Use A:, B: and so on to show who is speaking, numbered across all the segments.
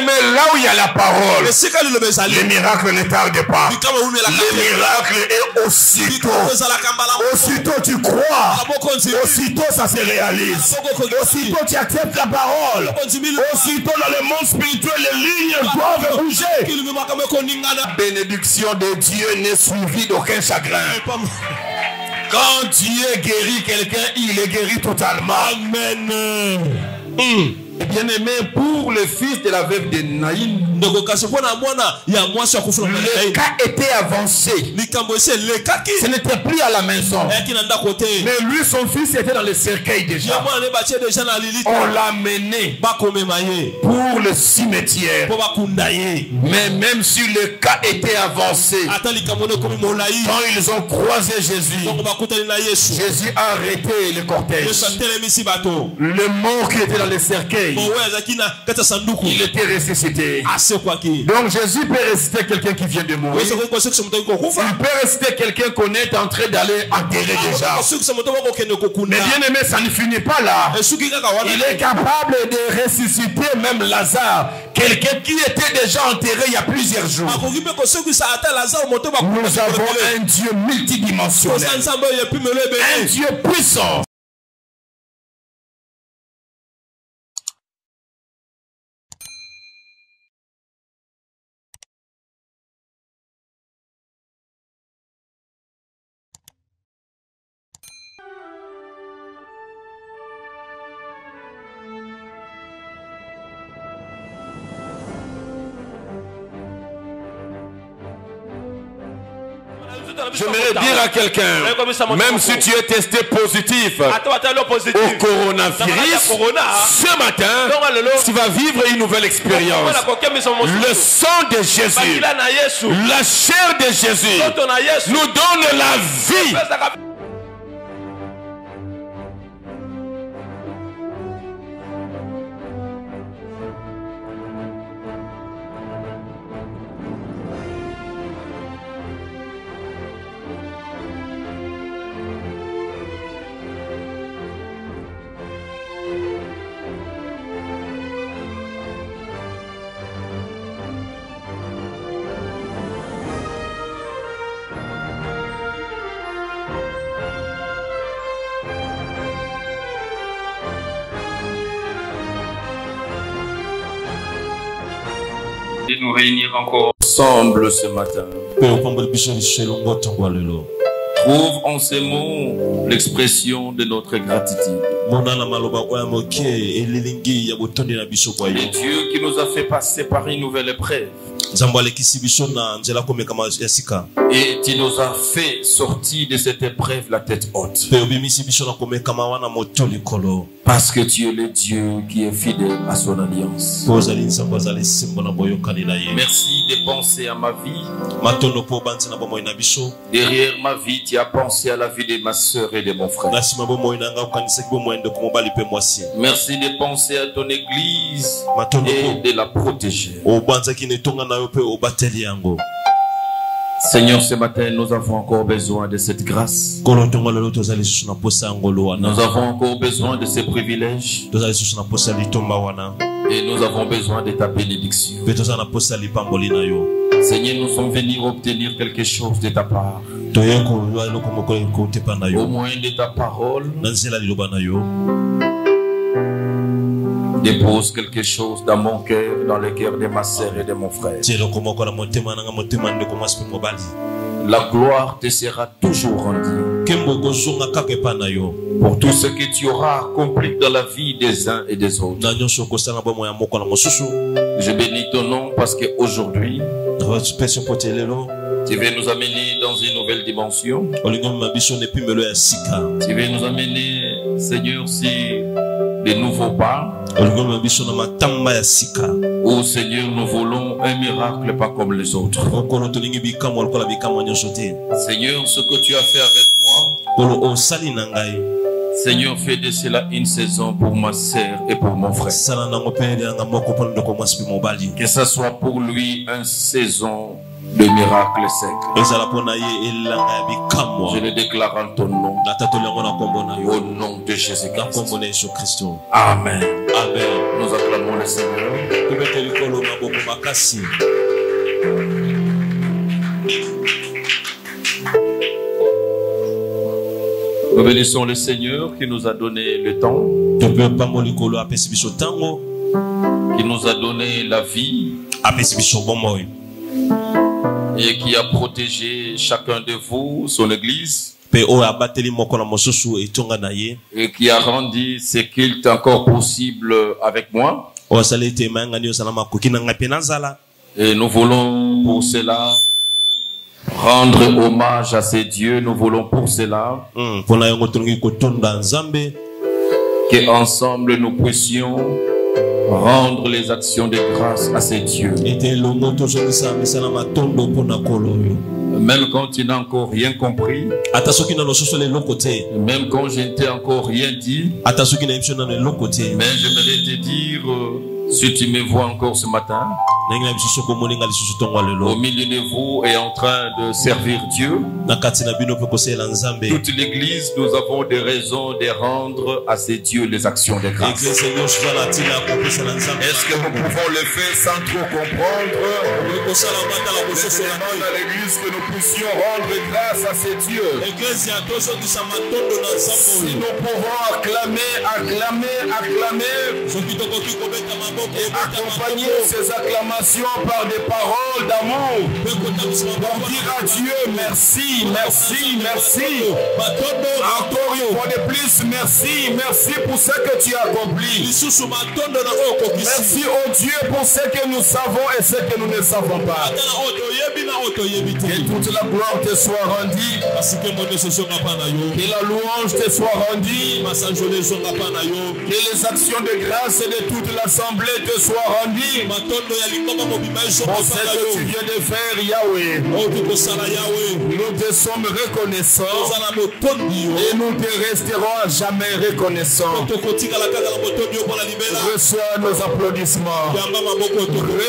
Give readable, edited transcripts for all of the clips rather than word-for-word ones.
A: Mais là où il y a la parole, le miracle ne tarde pas. Le miracle est aussitôt. Aussitôt tu crois. Aussitôt ça se réalise. Aussitôt tu acceptes la parole. Aussitôt dans le monde spirituel, les lignes doivent bouger. La bénédiction de Dieu n'est suivie d'aucun chagrin. Quand Dieu guérit quelqu'un, il est guéri totalement. Amen. Bien-aimé, pour le fils de la veuve de Naïm, le cas était avancé. Ce n'était plus à la maison. Mais lui, son fils était dans le cercueil déjà. On l'a mené pour le cimetière. Mais même si le cas était avancé, quand ils ont croisé Jésus, Jésus a arrêté le cortège. Le mort qui était dans le cercueil, il était ressuscité. Donc Jésus peut ressusciter quelqu'un qui vient de mourir. Il peut ressusciter quelqu'un qu'on est en train d'aller enterrer déjà. Mais bien aimé, ça ne finit pas là. Il est capable de ressusciter même Lazare, quelqu'un qui était déjà enterré il y a plusieurs jours. Nous avons un Dieu multidimensionnel, un Dieu puissant. J'aimerais dire à quelqu'un, même si tu es testé positif au coronavirus, ce matin, tu vas vivre une nouvelle expérience. Le sang de Jésus, la chair de Jésus nous donne la vie.
B: De nous réunir encore ensemble ce matin. Trouve en ces mots l'expression de notre gratitude. Et Dieu qui nous a fait passer par une nouvelle épreuve. Et tu nous as fait sortir de cette épreuve la tête haute. Parce que tu es le Dieu qui est fidèle à son alliance. Merci de penser à ma vie. Derrière ma vie, tu as pensé à la vie de ma soeur et de mon frère. Merci de penser à ton église et de la protéger. Seigneur, ce matin, nous avons encore besoin de cette grâce. Nous avons encore besoin de ces privilèges. Et nous avons besoin de ta bénédiction. Seigneur, nous sommes venus obtenir quelque chose de ta part. Au moins de ta parole. Dépose quelque chose dans mon cœur, dans le cœur de ma sœur et de mon frère. La gloire te sera toujours rendue pour tout ce que tu auras accompli dans la vie des uns et des autres. Je bénis ton nom parce qu'aujourd'hui, tu veux nous amener dans une nouvelle dimension. Tu veux nous amener, Seigneur, sur de nouveaux pas. Oh Seigneur, nous voulons un miracle pas comme les autres. Seigneur, ce que tu as fait avec moi, Seigneur, fais de cela une saison pour ma sœur et pour mon frère. Que ce soit pour lui une saison de miracles secs. Je le déclare en ton nom. Au nom de Jésus-Christ. Amen. Amen. Nous acclamons le Seigneur. Nous bénissons le Seigneur qui nous a donné le temps, qui nous a donné la vie et qui a protégé chacun de vous, son église, et qui a rendu ce qu'il est encore possible avec moi. Et nous voulons pour cela rendre hommage à ces dieux. Nous voulons pour cela qu'ensemble nous puissions rendre les actions de grâce à ces dieux. Même quand tu n'as encore rien compris, même quand je n'ai encore rien dit, mais j'aimerais te dire, si tu me vois encore ce matin, au milieu de vous et en train de servir Dieu, toute l'église, nous avons des raisons de rendre à ces dieux les actions de grâce. Est-ce que nous pouvons le faire sans trop comprendre? C'est dans l'église que nous puissions rendre grâce à ces dieux. Si nous pouvons acclamer, accompagner ces acclamations par des paroles d'amour, pour dire à Dieu merci. Encore une fois de plus, merci pour ce que tu as accompli. Merci au Dieu pour ce que nous savons et ce que nous ne savons pas. Que toute la gloire te soit rendue, que la louange te soit rendue, que les actions de grâce de toute l'assemblée te soient rendues pour ce que tu viens de faire, Yahweh. Nous te sommes reconnaissants et nous te resterons à jamais reconnaissants. Reçois nos applaudissements,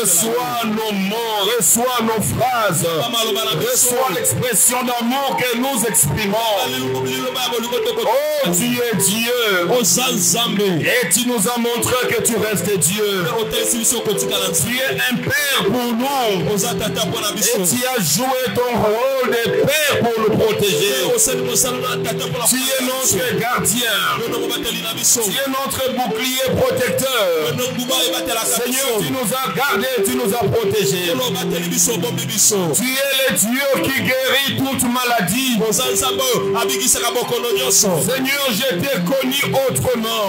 B: reçois nos mots, reçois nos phrases, reçois l'expression d'amour que nous exprimons. Oh, tu es Dieu et tu nous as montré que tu restes Dieu. Tu es un père pour nous et tu as joué ton rôle de père pour nous protéger. Tu es notre gardien, tu es notre bouclier protecteur. Seigneur, tu nous as gardés, tu nous as protégés. Tu es le Dieu qui guérit toute maladie. Seigneur, je t'ai connu autrement.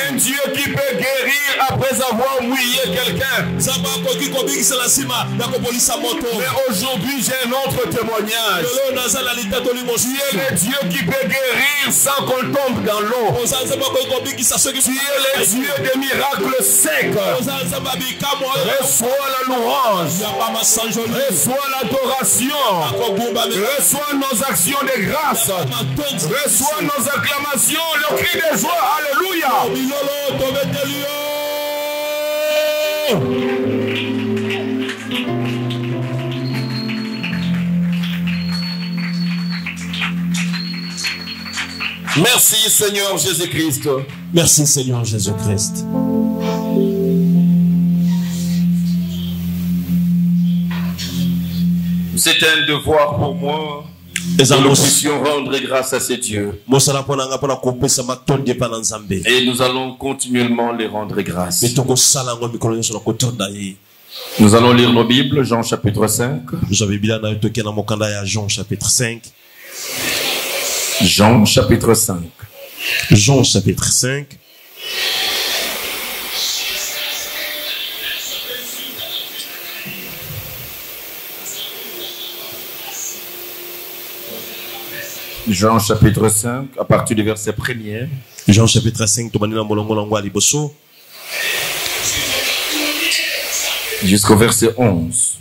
B: Un Dieu qui peut guérir après avoir mouillé quelqu'un. Mais aujourd'hui, j'ai un autre témoignage. Tu es le Dieu qui peut guérir sans qu'on tombe dans l'eau. Tu es le Dieu des miracles secs. Reçois la louange, reçois l'adoration, reçois nos actions de grâce, reçois nos acclamations, le cri de joie. Alléluia. Merci Seigneur Jésus-Christ.
A: Merci Seigneur Jésus-Christ.
B: C'est un devoir pour moi que nous puissions rendre grâce à ces dieux. Et nous allons continuellement les rendre grâce. Nous allons lire nos Bibles, Jean chapitre 5.
A: Jean chapitre 5.
B: Jean chapitre 5.
A: Jean chapitre 5.
B: Jean chapitre 5, à partir du verset 1er.
A: Jean chapitre 5,
B: jusqu'au verset 11.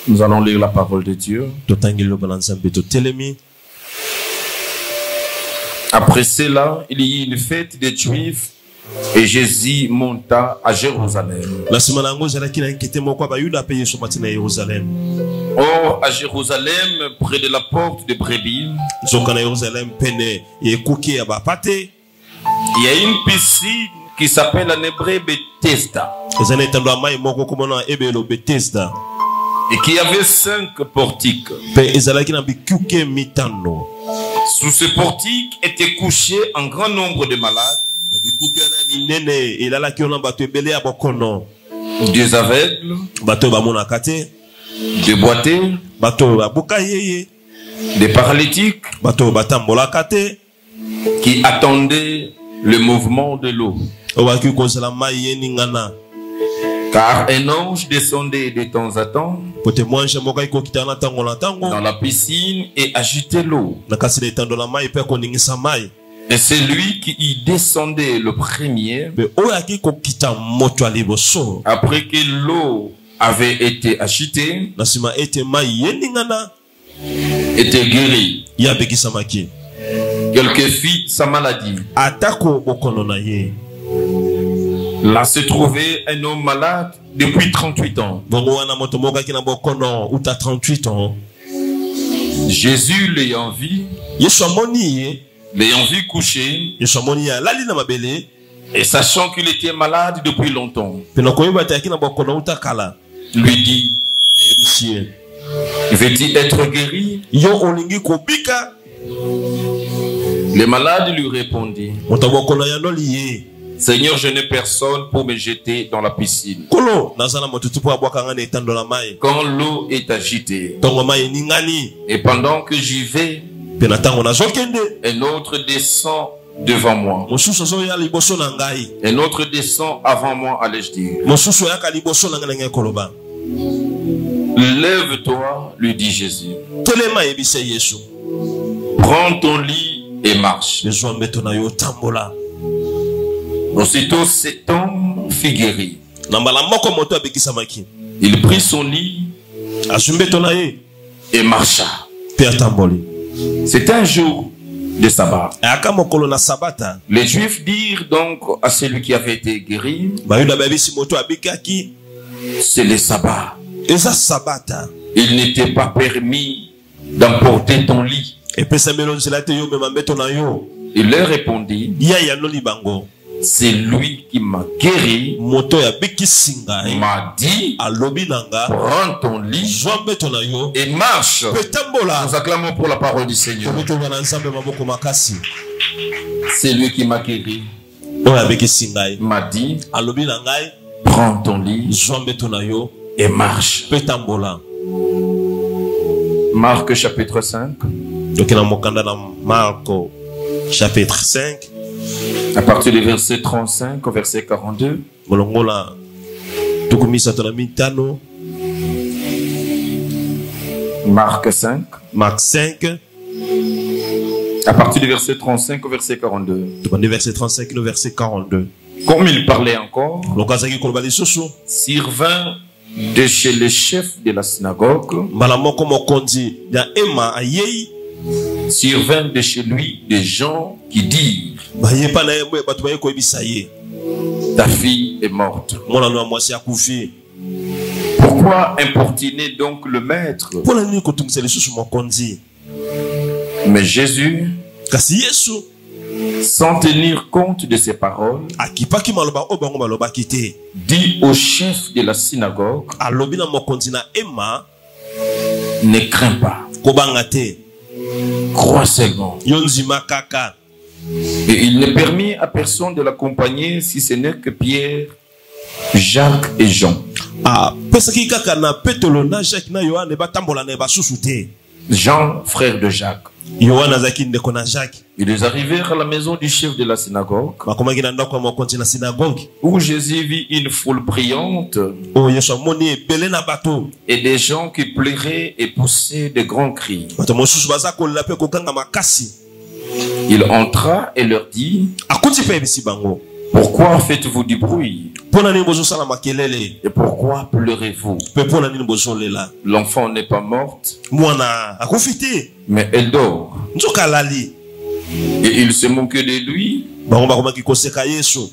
B: Nous allons lire la parole de Dieu. Après cela, il y eut une fête des Juifs Et Jésus monta à Jérusalem. Or, à Jérusalem, près de la porte de Brebis, il y a une piscine qui s'appelle en hébreu Bethesda. Et qui avait 5 portiques. Sous ce portique étaient couchés un grand nombre de malades, des aveugles, des boiteux, des paralytiques qui attendaient le mouvement de l'eau. Car un ange descendait de temps à temps dans la piscine et agitait l'eau. Et c'est lui qui y descendait le premier. Après que l'eau avait été agitée, était guéri. Quelqu'un fit sa maladie. Là se trouvait un homme malade depuis 38 ans. Jésus l'ayant vu coucher, et sachant qu'il était malade depuis longtemps, lui dit, veux-tu être guéri? Le malade lui répondit, Seigneur, je n'ai personne pour me jeter dans la piscine quand l'eau est agitée. Et pendant que j'y vais, un autre descend devant moi. Un autre descend avant moi, allais-je dire. Lève-toi, lui dit Jésus. Prends ton lit et marche. Aussitôt cet homme fut guéri. Il prit son lit et marcha. C'était un jour de sabbat. Les Juifs dirent donc à celui qui avait été guéri, c'est le sabbat. Il n'était pas permis d'emporter ton lit. Il leur répondit, c'est lui qui m'a guéri, m'a dit, prends ton lit et marche. Nous acclamons pour la parole du Seigneur. C'est lui qui m'a guéri, m'a dit, prends ton lit et marche. Marc chapitre 5.
A: Chapitre 5.
B: À partir du verset 35 au verset 42. Marc 5.
A: Marc 5.
B: À partir du verset 35 au verset 42.
A: Du verset 35 au verset 42.
B: Comme il parlait encore, survint de chez le chef de la synagogue, survint de chez lui des gens qui dirent, ta fille est morte. Pourquoi importuner donc le maître? Mais Jésus, sans tenir compte de ses paroles, dit au chef de la synagogue, ne crains pas, crois seulement. Et il ne permit à personne de l'accompagner si ce n'est que Pierre, Jacques et Jean. Jean, frère de Jacques. Ils arrivèrent à la maison du chef de la synagogue, où Jésus vit une foule priante et des gens qui pleuraient et poussaient de grands cris. Il entra et leur dit, pourquoi faites-vous du bruit? Et pourquoi pleurez-vous? L'enfant n'est pas morte, mais elle dort. Et il se moquait de lui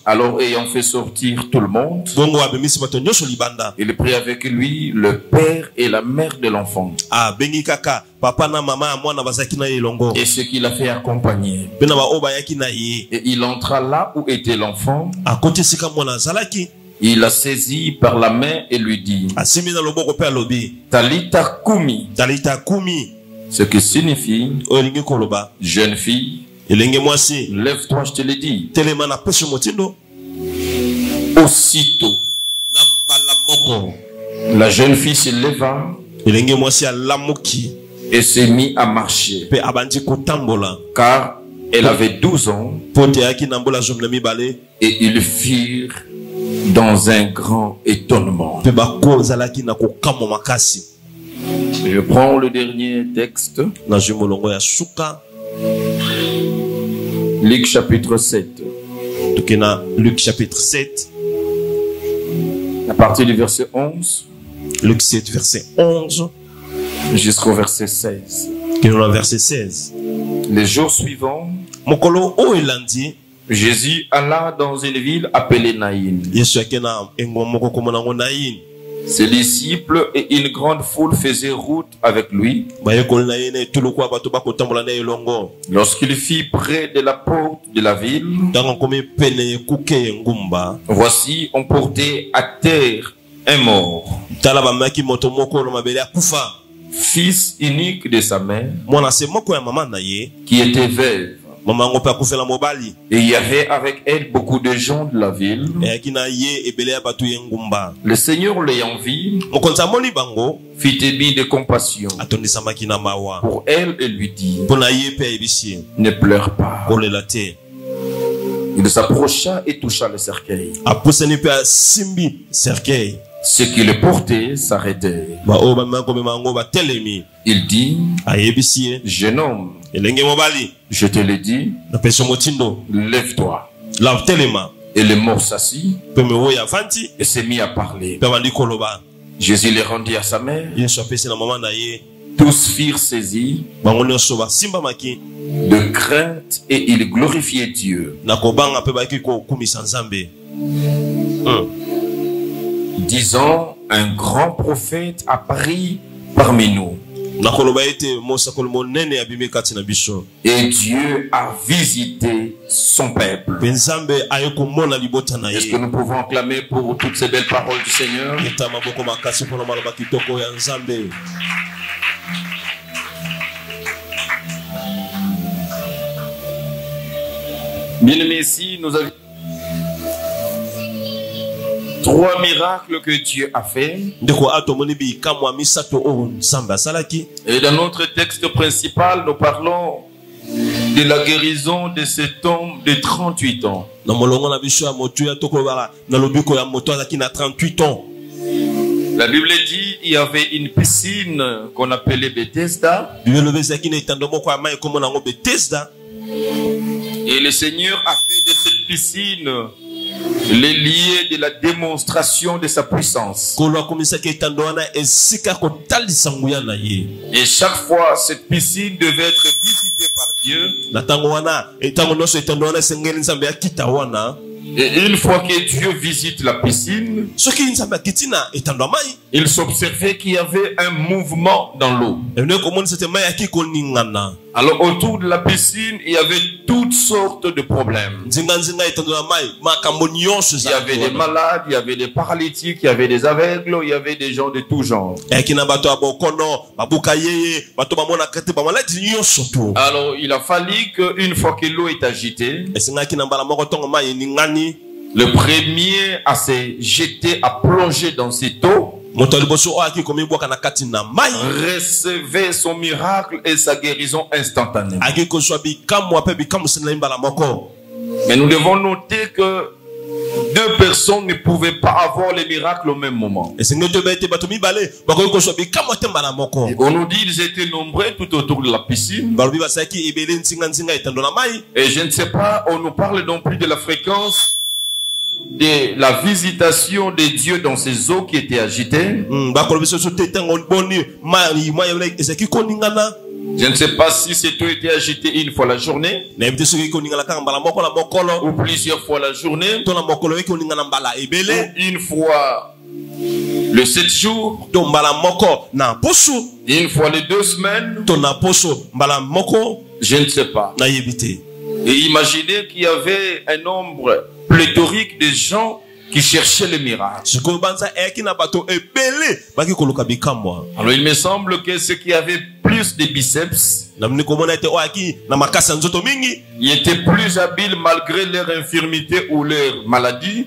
B: Alors, ayant fait sortir tout le monde, il prit avec lui le père et la mère de l'enfant. Et ce qu'il a fait accompagner. Et il entra là où était l'enfant. Il l'a saisi par la main et lui dit, Talita Kumi. Ce qui signifie, jeune fille, lève-toi, je te l'ai dit. Aussitôt, la jeune fille se leva et s'est mise à marcher, car elle avait 12 ans, et ils firent dans un grand étonnement. Je prends le dernier texte. Luc chapitre 7.
A: Luc chapitre 7.
B: À partir du verset 11.
A: Luc 7, verset 11.
B: Jusqu'au verset 16.
A: Verset 16.
B: Les jours suivants, Jésus alla dans une ville appelée Naïn. Ses disciples et une grande foule faisaient route avec lui. Lorsqu'il fit près de la porte de la ville, voici, on portait à terre un mort, fils unique de sa mère, qui était veuve. Et il y avait avec elle beaucoup de gens de la ville. Le Seigneur l'ayant vu, fit émis de compassion pour elle et lui dit, ne pleure pas. Il s'approcha et toucha le cercueil. Ce qui le portait s'arrêtait. Il dit, jeune homme, je te le dis, lève-toi. Et le mort s'assit et s'est mis à parler. Jésus les rendit à sa mère. Tous firent saisis de crainte et ils glorifiaient Dieu, disant, un grand prophète apparaît parmi nous. Et Dieu a visité son peuple. Est-ce que nous pouvons acclamer pour toutes ces belles paroles du Seigneur? Bien-aimés, ici, nous avons 3 miracles que Dieu a fait. Et dans notre texte principal, nous parlons de la guérison de cet homme de 38 ans. La Bible dit il y avait une piscine qu'on appelait Bethesda. Et le Seigneur a fait de cette piscine les liés de la démonstration de sa puissance. Et chaque fois, cette piscine devait être visitée par Dieu. Et une fois que Dieu visite la piscine, il s'observait qu'il y avait un mouvement dans l'eau. Alors autour de la piscine, il y avait toutes sortes de problèmes. Il y avait des malades, il y avait des paralytiques, il y avait des aveugles, il y avait des gens de tout genre. Alors il a fallu qu'une fois que l'eau est agitée, le premier à se jeter, à plonger dans cette eau, recevait son miracle et sa guérison instantanée. Mais nous devons noter que 2 personnes ne pouvaient pas avoir les miracles au même moment. Et on nous dit qu'ils étaient nombreux tout autour de la piscine. Et je ne sais pas, on nous parle non plus de la fréquence de la visitation de Dieu dans ces eaux Je ne sais pas si cette eau était agitée une fois la journée ou plusieurs fois la journée ou une fois le 7 jours, une fois les 2 semaines, je ne sais pas. Et imaginez qu'il y avait un nombre pléthorique de gens qui cherchaient le miracle. Alors il me semble que ceux qui avaient plus de biceps, ils étaient plus habiles malgré leur infirmité ou leur maladie,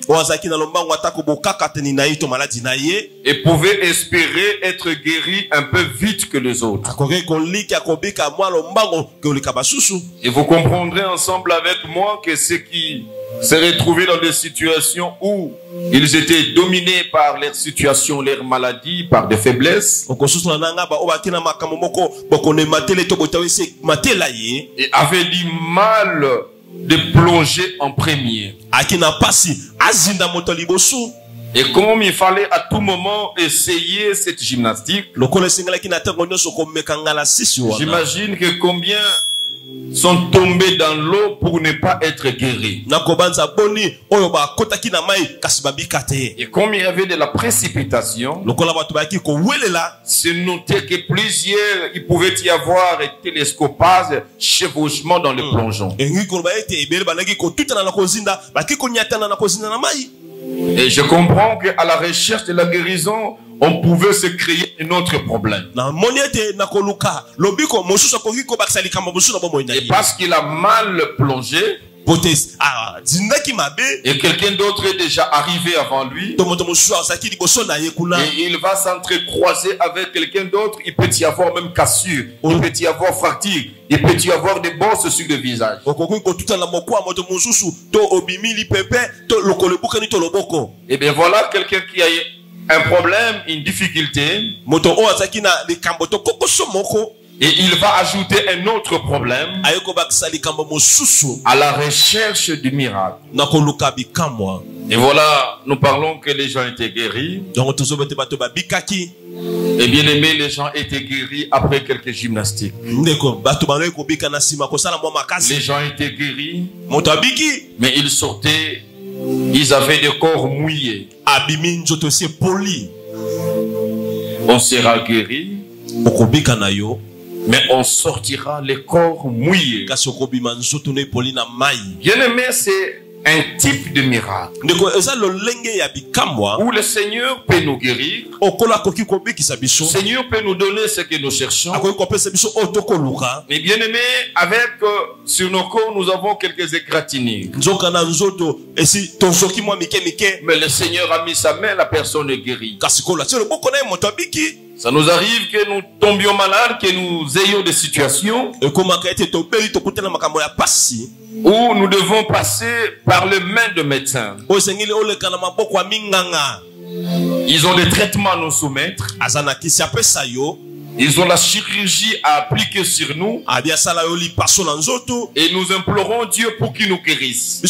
B: et pouvaient espérer être guéris un peu vite que les autres. Et vous comprendrez ensemble avec moi que ceux qui se retrouvaient dans des situations où ils étaient dominés par leur situation, leur maladie, par des faiblesses, et avaient du mal de plonger en premier. Et comme il fallait à tout moment essayer cette gymnastique, j'imagine que combien sont tombés dans l'eau pour ne pas être guéris. Et comme il y avait de la précipitation, c'est noté que plusieurs, il pouvait y avoir un télescopage, chevauchement dans le plongeon. Et je comprends qu'à la recherche de la guérison, on pouvait se créer un autre problème. Et parce qu'il a mal plongé, et quelqu'un d'autre est déjà arrivé avant lui, et il va s'entrecroiser avec quelqu'un d'autre, il peut y avoir même cassure, il peut y avoir fracture, il peut y avoir des bosses sur le visage. Et bien voilà quelqu'un qui a un problème, une difficulté, et il va ajouter un autre problème à la recherche du miracle. Et voilà, nous parlons que les gens étaient guéris. Et bien aimé, les gens étaient guéris après quelques gymnastiques. Les gens étaient guéris, mais ils sortaient, ils avaient des corps mouillés. On sera guéri, mais on sortira les corps mouillés. Bien aimé, c'est un type de miracle où le Seigneur peut nous guérir. Le Seigneur peut nous donner ce que nous cherchons. Mais bien aimé, avec sur nos corps, nous avons quelques égratignures. Mais le Seigneur a mis sa main, la personne est guérie. Ça nous arrive que nous tombions malades, que nous ayons des situations où nous devons passer par les mains de médecins. Ils ont des traitements à nous soumettre. Ils ont la chirurgie à appliquer sur nous. Et nous implorons Dieu pour qu'il nous guérisse. Que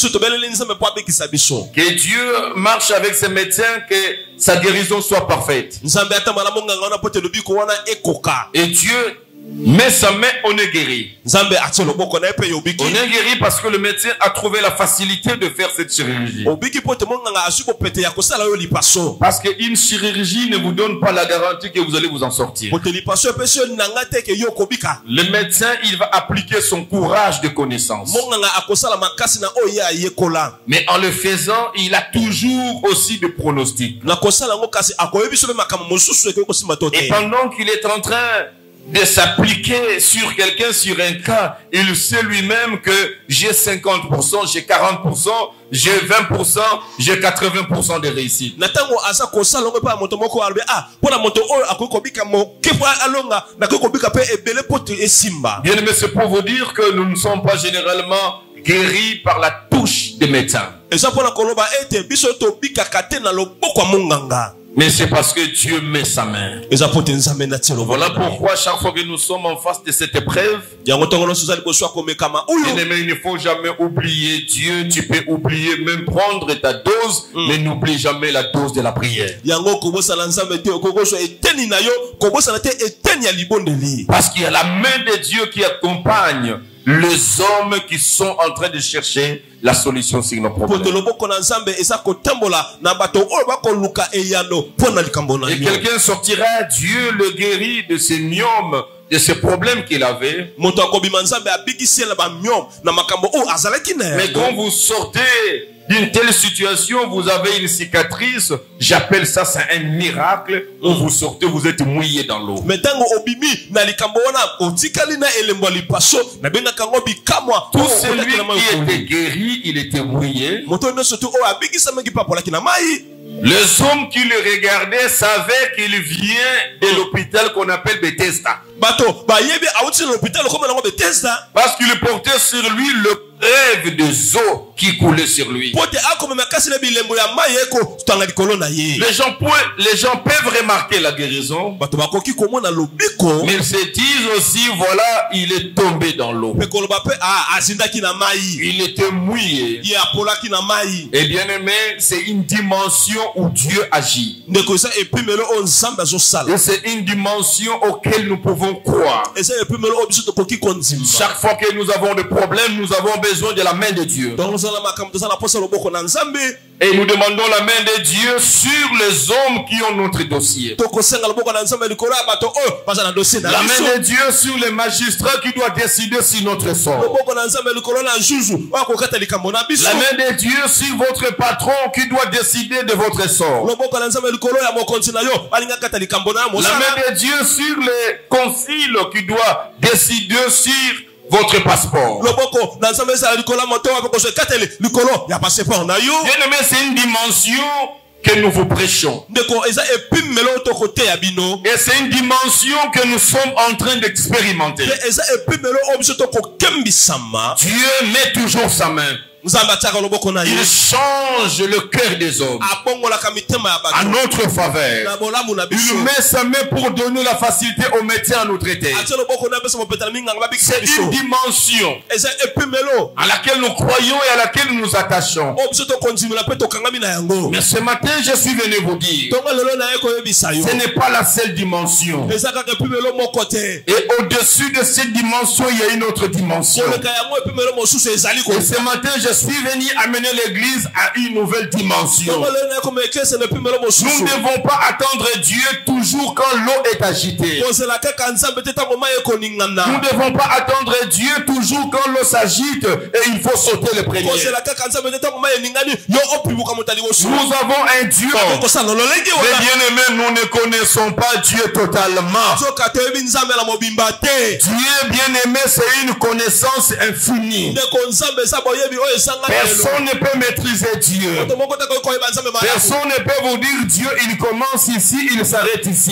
B: Dieu marche avec ses médecins, que sa guérison soit parfaite. Et Dieu met sa main, on est guéri. On est guéri parce que le médecin a trouvé la facilité de faire cette chirurgie. Parce qu'une chirurgie ne vous donne pas la garantie que vous allez vous en sortir. Le médecin, il va appliquer son courage de connaissance. Mais en le faisant, il a toujours aussi des pronostics. Et pendant qu'il est en train de s'appliquer sur quelqu'un, sur un cas, il sait lui-même que j'ai 50%, j'ai 40%, j'ai 20%, j'ai 80% de réussite. Bien aimé, c'est pour vous dire que nous ne sommes pas généralement guéris par la touche des médecins. Mais c'est parce que Dieu met sa main. Voilà pourquoi chaque fois que nous sommes en face de cette épreuve, bien-aimé, il ne faut jamais oublier Dieu. Tu peux oublier, même prendre ta dose, mais n'oublie jamais la dose de la prière. Parce qu'il y a la main de Dieu qui accompagne les hommes qui sont en train de chercher la solution sur nos problèmes. Et quelqu'un sortira, Dieu le guérit de ses myomes, de ces problèmes qu'il avait. Mais quand vous sortez d'une telle situation, vous avez une cicatrice, j'appelle ça, c'est un miracle. Quand vous sortez, vous êtes mouillé dans l'eau. Tout celui qui était guéri, il était mouillé. Les hommes qui le regardaient savaient qu'il vient de l'hôpital qu'on appelle Bethesda. Parce qu'il portait sur lui le rêve des eaux qui coulaient sur lui. Les gens peuvent remarquer la guérison, mais ils se disent aussi, voilà, il est tombé dans l'eau. Il était mouillé. Et bien aimé, c'est une dimension où Dieu agit. Et c'est une dimension auquel nous pouvons croire. Chaque fois que nous avons des problèmes, nous avons besoin de la main de Dieu. Et nous demandons la main de Dieu sur les hommes qui ont notre dossier. La main de Dieu sur les magistrats qui doivent décider sur notre sort. La main de Dieu sur votre patron qui doit décider de votre sort. La main de Dieu sur les conciles qui doivent décider sur votre passeport. Bien-aimé, c'est une dimension que nous vous prêchons. Et c'est une dimension que nous sommes en train d'expérimenter. Dieu met toujours sa main. Il change le cœur des hommes à notre faveur. Il met sa main pour donner la facilité aux médecins à nous traiter. C'est une dimension à laquelle nous croyons et à laquelle nous nous attachons. Mais ce matin, je suis venu vous dire, ce n'est pas la seule dimension. Et au-dessus de cette dimension, il y a une autre dimension. Et ce matin, je suis venu amener l'église à une nouvelle dimension. Nous ne devons pas attendre Dieu toujours quand l'eau est agitée. Nous ne devons pas attendre Dieu toujours quand l'eau s'agite et il faut sauter le premier. Nous avons un Dieu. Mais bien aimés, nous ne connaissons pas Dieu totalement. Dieu bien aimé, c'est une connaissance infinie. Personne ne peut maîtriser Dieu. Personne ne peut vous dire Dieu, il commence ici, il s'arrête ici.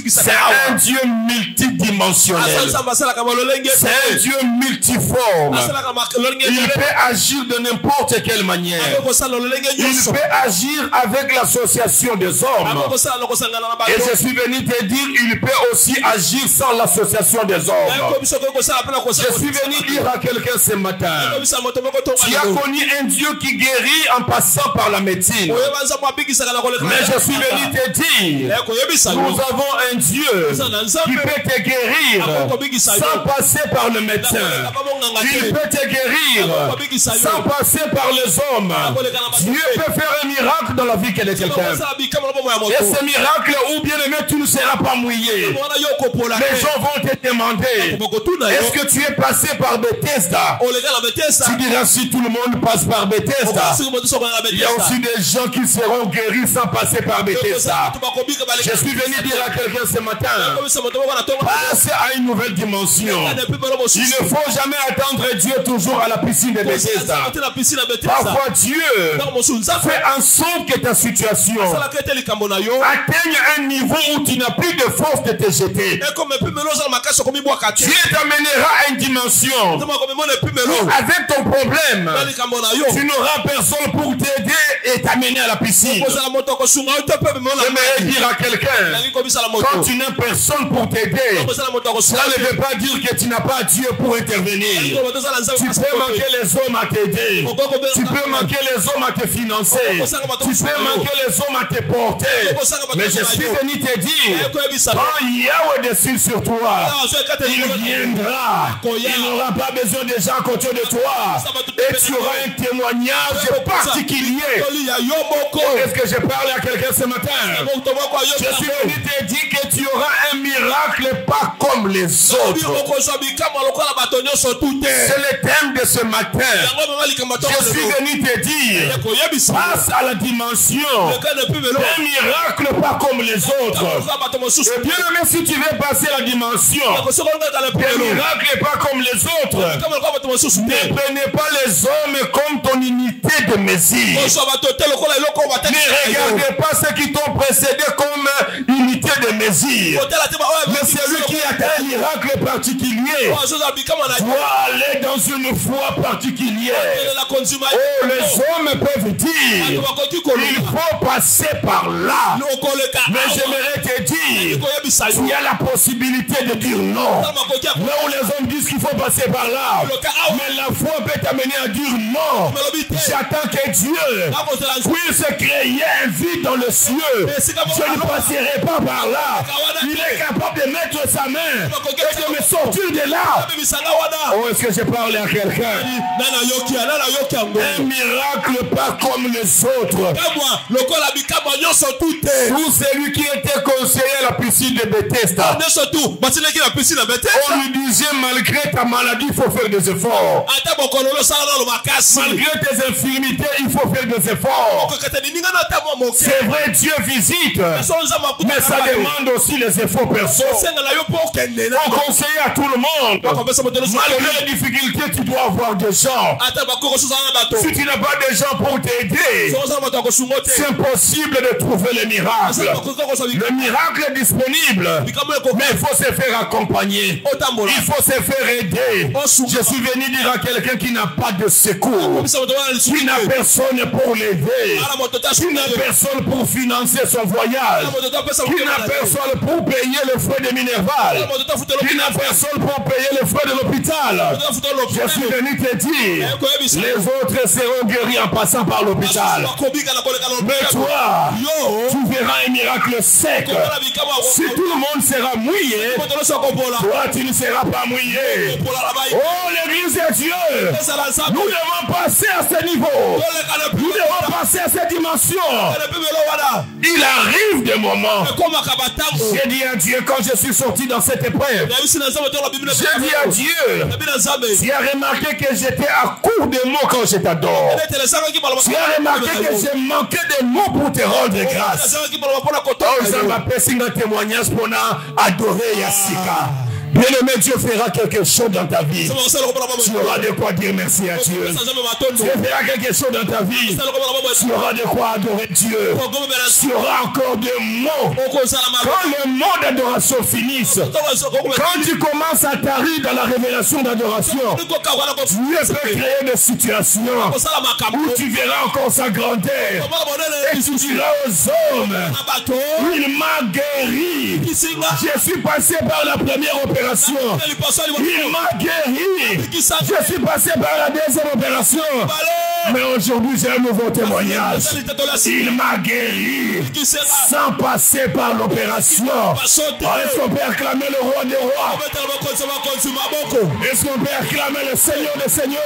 B: C'est un Dieu multidimensionnel. C'est un Dieu multiforme. Il peut agir de n'importe quelle manière. Il peut agir avec l'association des hommes. Et je suis venu te dire, il peut aussi agir sans l'association des hommes. Je suis venu dire à quelqu'un ce matin, tu as connu un Dieu qui guérit en passant par la médecine. Mais je suis venu te dire, nous avons un Dieu qui peut te guérir sans passer par le médecin. Il peut te guérir sans passer par les hommes. Dieu peut faire un miracle dans la vie de quelqu'un. Et ce miracle, ou bien aimé, tu ne seras pas mouillé. Les gens vont te demander, est-ce que tu es passé par Bethesda? Tu diras, si tout le monde passe par Bethesda, il y a aussi des gens qui seront guéris sans passer par Bethesda. Je suis venu dire à quelqu'un ce matin, passe à une nouvelle dimension. Il ne faut jamais attendre Dieu toujours à la piscine de Bethesda. Parfois Dieu fait en sorte que ta situation atteigne un niveau où tu n'as plus de force de te jeter. Dieu t'amènera à une dimension où avec avec ton problème, tu n'auras personne pour t'aider et t'amener à la piscine. J'aimerais dire à quelqu'un, quand tu n'as personne pour t'aider, cela ne veut pas dire que tu n'as pas Dieu pour intervenir. Tu peux manquer les hommes à t'aider. Tu peux manquer les hommes à te financer. Tu peux manquer les hommes à te porter. Mais je suis venu te dire, quand Yahweh décide sur toi, il viendra. Il n'aura pas besoin des gens à côté de toi. Et tu auras un témoignage particulier. Est-ce que j'ai parlé à quelqu'un ce matin? Je suis venu te dire que tu auras un miracle pas comme les autres. C'est le thème de ce matin. Je suis venu te dire, passe à la dimension d'un miracle pas comme les autres. Et bien aimé, si tu veux passer la dimension d'un miracle pas comme les autres, ne prenez pas les hommes comme ton unité de mesure. Ne regardez pas ceux qui t'ont précédé comme unité de mesure. Mais celui qui a un miracle particulier doit aller dans une foi particulière. Oh, les hommes peuvent dire, il faut passer par là. Mais j'aimerais te dire, il y a la possibilité de dire non. Là où les hommes disent qu'il faut passer par là, mais la foi peut t'amener à dire non. J'attends que Dieu puisse créer un vide dans le cieux. Je ne passerai pas par là. Il est capable de mettre sa main et de me sortir de là. Oh, est-ce que j'ai parlé à quelqu'un? Un miracle pas comme les autres. Tout celui qui était conseillé à la piscine de Bethesda, on lui disait, malgré ta maladie, il faut faire des efforts. Malgré tes infirmités, il faut faire des efforts. C'est vrai, Dieu visite, mais ça demande aussi les efforts personnels. On conseille à tout le monde. Malgré les difficultés, tu dois avoir des gens. Si tu n'as pas de gens pour t'aider, c'est impossible de trouver le miracle. Le miracle est disponible, mais il faut se faire accompagner. Il faut se faire aider. Je suis venu dire à quelqu'un qui n'a pas de secours, qui n'a personne pour l'aider, qui n'a personne pour financer son voyage, qui n'a personne pour payer le frais de Minerval, qui n'a personne pour payer le frais de l'hôpital. Je suis venu te dire, les autres seront guéris en passant par l'hôpital. Mais toi, tu verras un miracle sec. Si tout le monde sera mouillé, toi tu ne seras pas mouillé. Oh, l'église de Dieu, nous devons passer à ce niveau. Nous devons passer à cette dimension. Il arrive des moments. J'ai dit à Dieu, quand je suis sorti dans cette épreuve, j'ai dit à Dieu, tu as remarqué que j'étais à court de mots quand je t'adore. Tu as remarqué que j'ai manqué de mots pour te rendre grâce. Oh, ça m'a fait un témoignage pour adorer Yassika. Bien-aimé, Dieu fera quelque chose dans ta vie. Tu auras de quoi dire merci à Dieu. Dieu fera quelque chose dans ta vie. Tu auras de quoi adorer Dieu. Tu auras encore des mots. Quand les mots d'adoration finissent, quand tu commences à tarir dans la révélation d'adoration, Dieu peut créer des situations où tu verras encore sa grandeur. Et tu diras aux hommes, il m'a guéri. Je suis passé par la première opération. Il m'a guéri. Je suis passé par la deuxième opération. Mais aujourd'hui, j'ai un nouveau témoignage. Il m'a guéri sans passer par l'opération. Est-ce qu'on peut acclamer le roi des rois? Est-ce qu'on peut acclamer le Seigneur des seigneurs?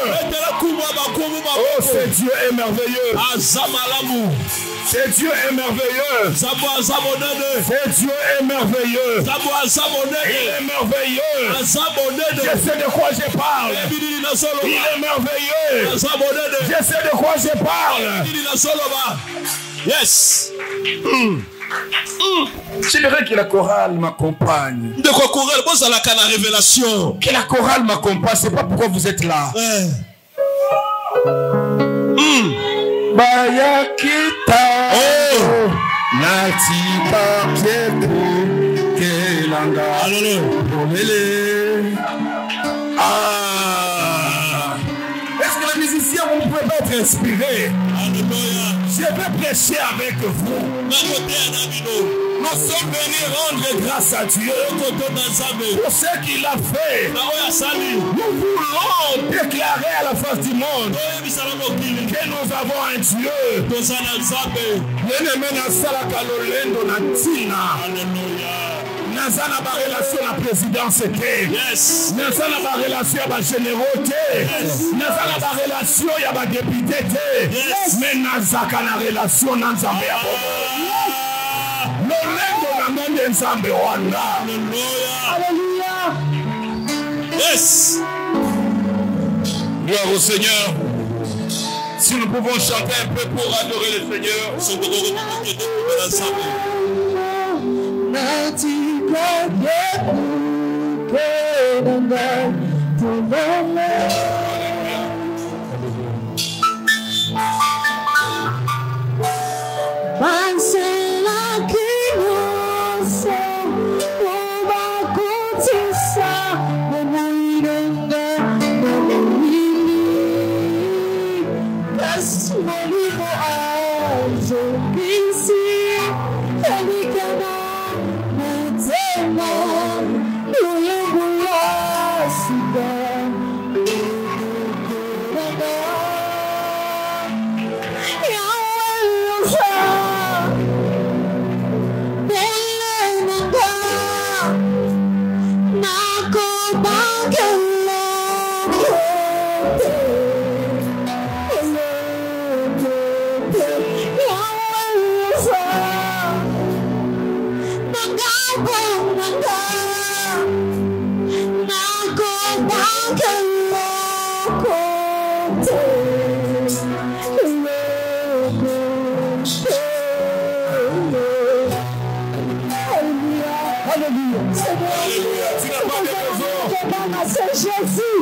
B: Oh, ce Dieu est merveilleux. Ce Dieu est merveilleux. Ce Dieu est merveilleux. Il est merveilleux. Je sais de quoi je parle. Il est merveilleux. Je sais de quoi je parle.
A: Yes.
B: J'aimerais que la chorale m'accompagne.
A: De quoi chorale? Bon, ça la révélation.
B: Que la chorale m'accompagne. C'est pas pourquoi vous êtes là. Bayakita.
A: Oh.
B: Natika Pietro. Kelanga.
A: Alléluia.
B: Ah. être inspiré. Je vais prêcher avec vous. Nous sommes venus rendre grâce à Dieu pour ce qu'il a fait. Nous voulons déclarer à la face du monde que nous avons un Dieu. Naza na ba relation na présidence te. Naza na ba relation ya ba généraux te. Naza na ba relation ya ba député te. Mais naza kana relation na Nzambe ya bobo. Lolengo na ngombe Nzambe wana. Alléluia. Yes. Gloire au Seigneur. Si nous pouvons chanter un peu pour adorer le Seigneur.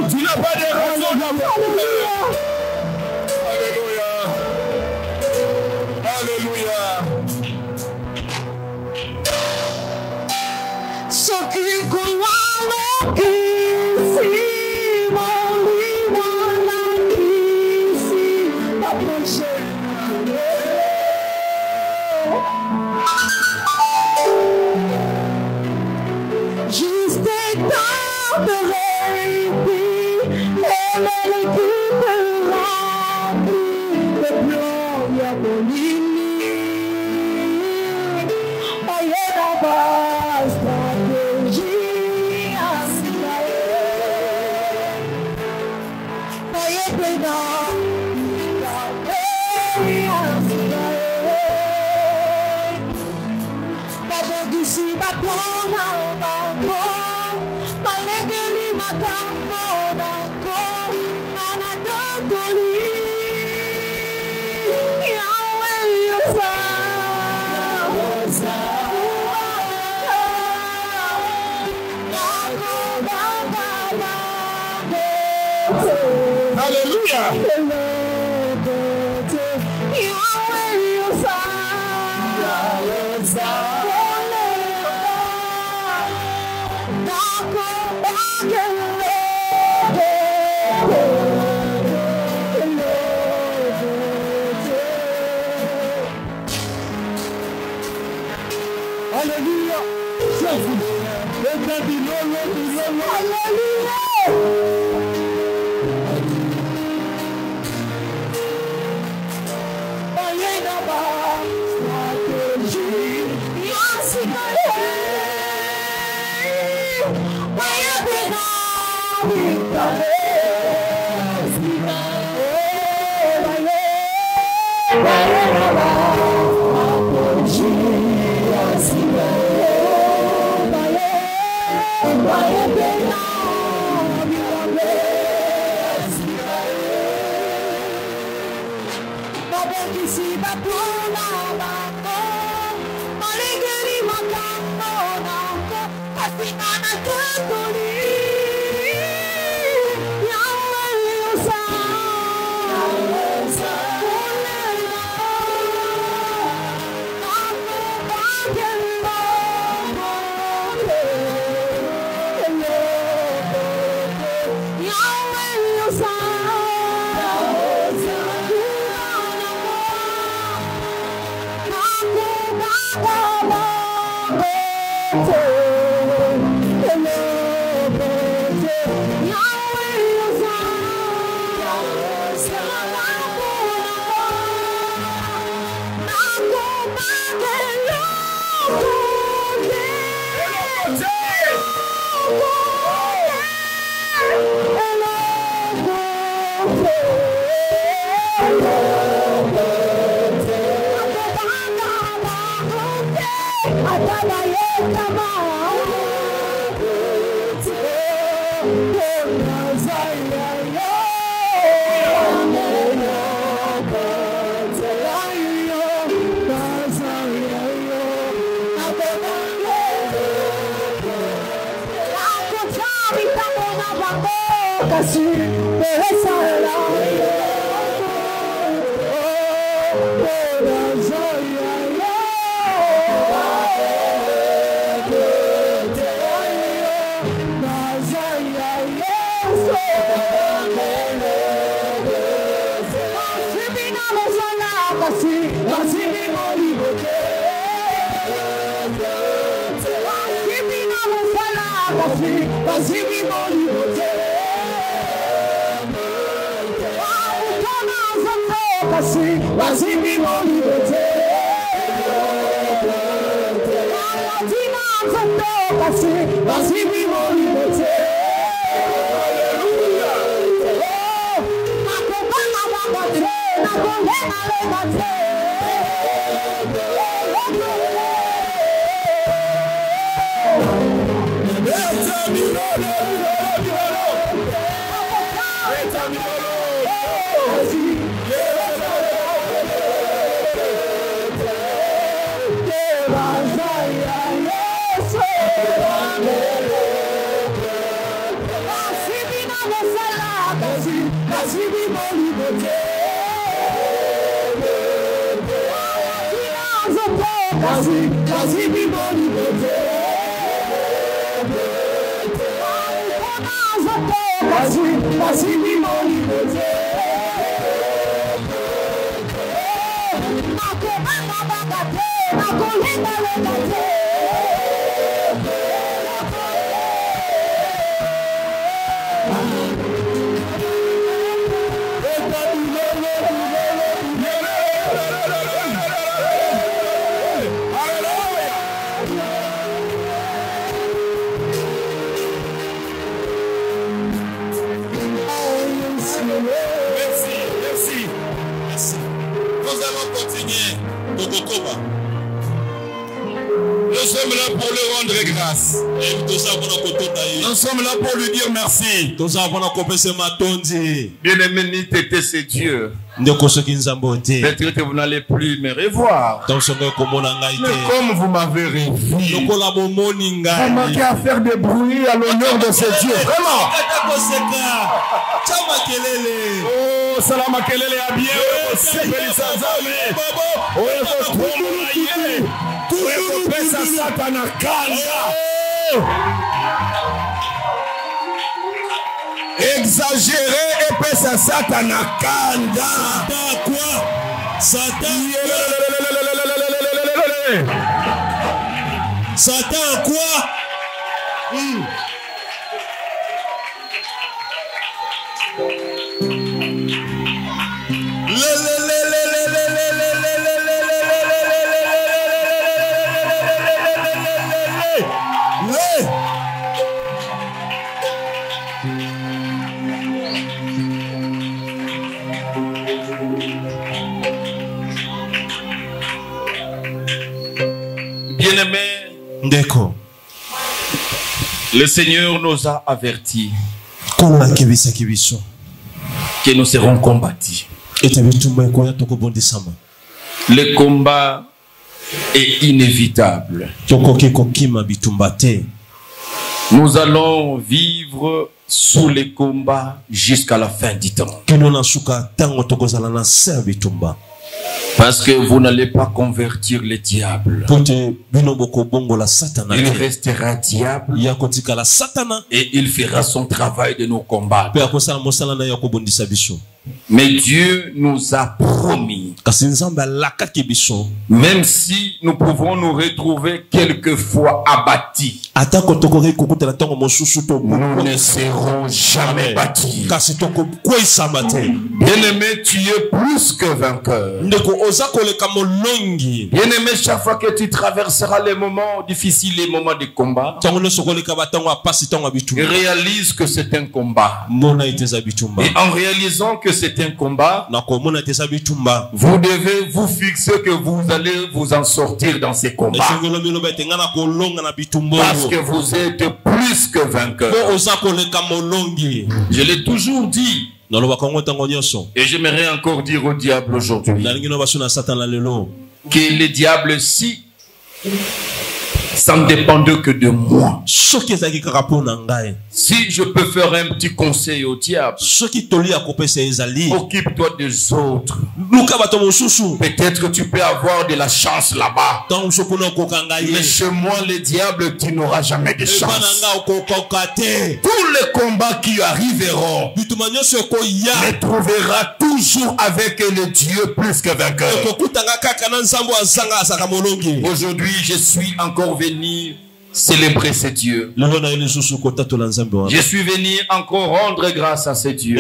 B: Tu n'as pas de raison d'avoir. Alléluia. Alléluia. Ce qui croit qui Nous sommes là pour lui dire merci. Bien-aimé, c'est Dieu. Peut-être que vous n'allez plus me revoir. Mais comme vous m'avez revu, vous manquez à faire des bruits à l'honneur de ce Dieu. Vraiment. Oh, salam kelele à bien. Exagéré et pesa satana kanda. Satan quoi?
A: Satan quoi?
B: Bien-aimé, le Seigneur nous a avertis que nous serons combattus. Le combat est inévitable. Nous allons vivre sous les combats jusqu'à la fin du temps. Parce que vous n'allez pas convertir le diable. Il restera diable et il fera son travail de nous combattre. Mais Dieu nous a promis, même si nous pouvons nous retrouver quelquefois abattus, nous ne serons jamais battus. Bien-aimé, tu es plus que vainqueur. Bien-aimé, chaque fois que tu traverseras les moments difficiles, les moments de combat, réalise que c'est un combat. Et en réalisant que c'est un combat, vous devez vous fixer que vous allez vous en sortir dans ces combats. Parce que vous êtes plus que vainqueur. Je l'ai toujours dit. Et j'aimerais encore dire au diable aujourd'hui que le diable, ça ne dépend que de moi. Si je peux faire un petit conseil au diable, occupe-toi des autres. Peut-être tu peux avoir de la chance là-bas. Mais chez moi, le diable, tu n'auras jamais de chance. Tous les combats qui arriveront, me trouvera toujours avec le Dieu plus que vainqueur. Aujourd'hui, je suis encore venu célébrer ce Dieu. Je suis venu encore rendre grâce à ce Dieu.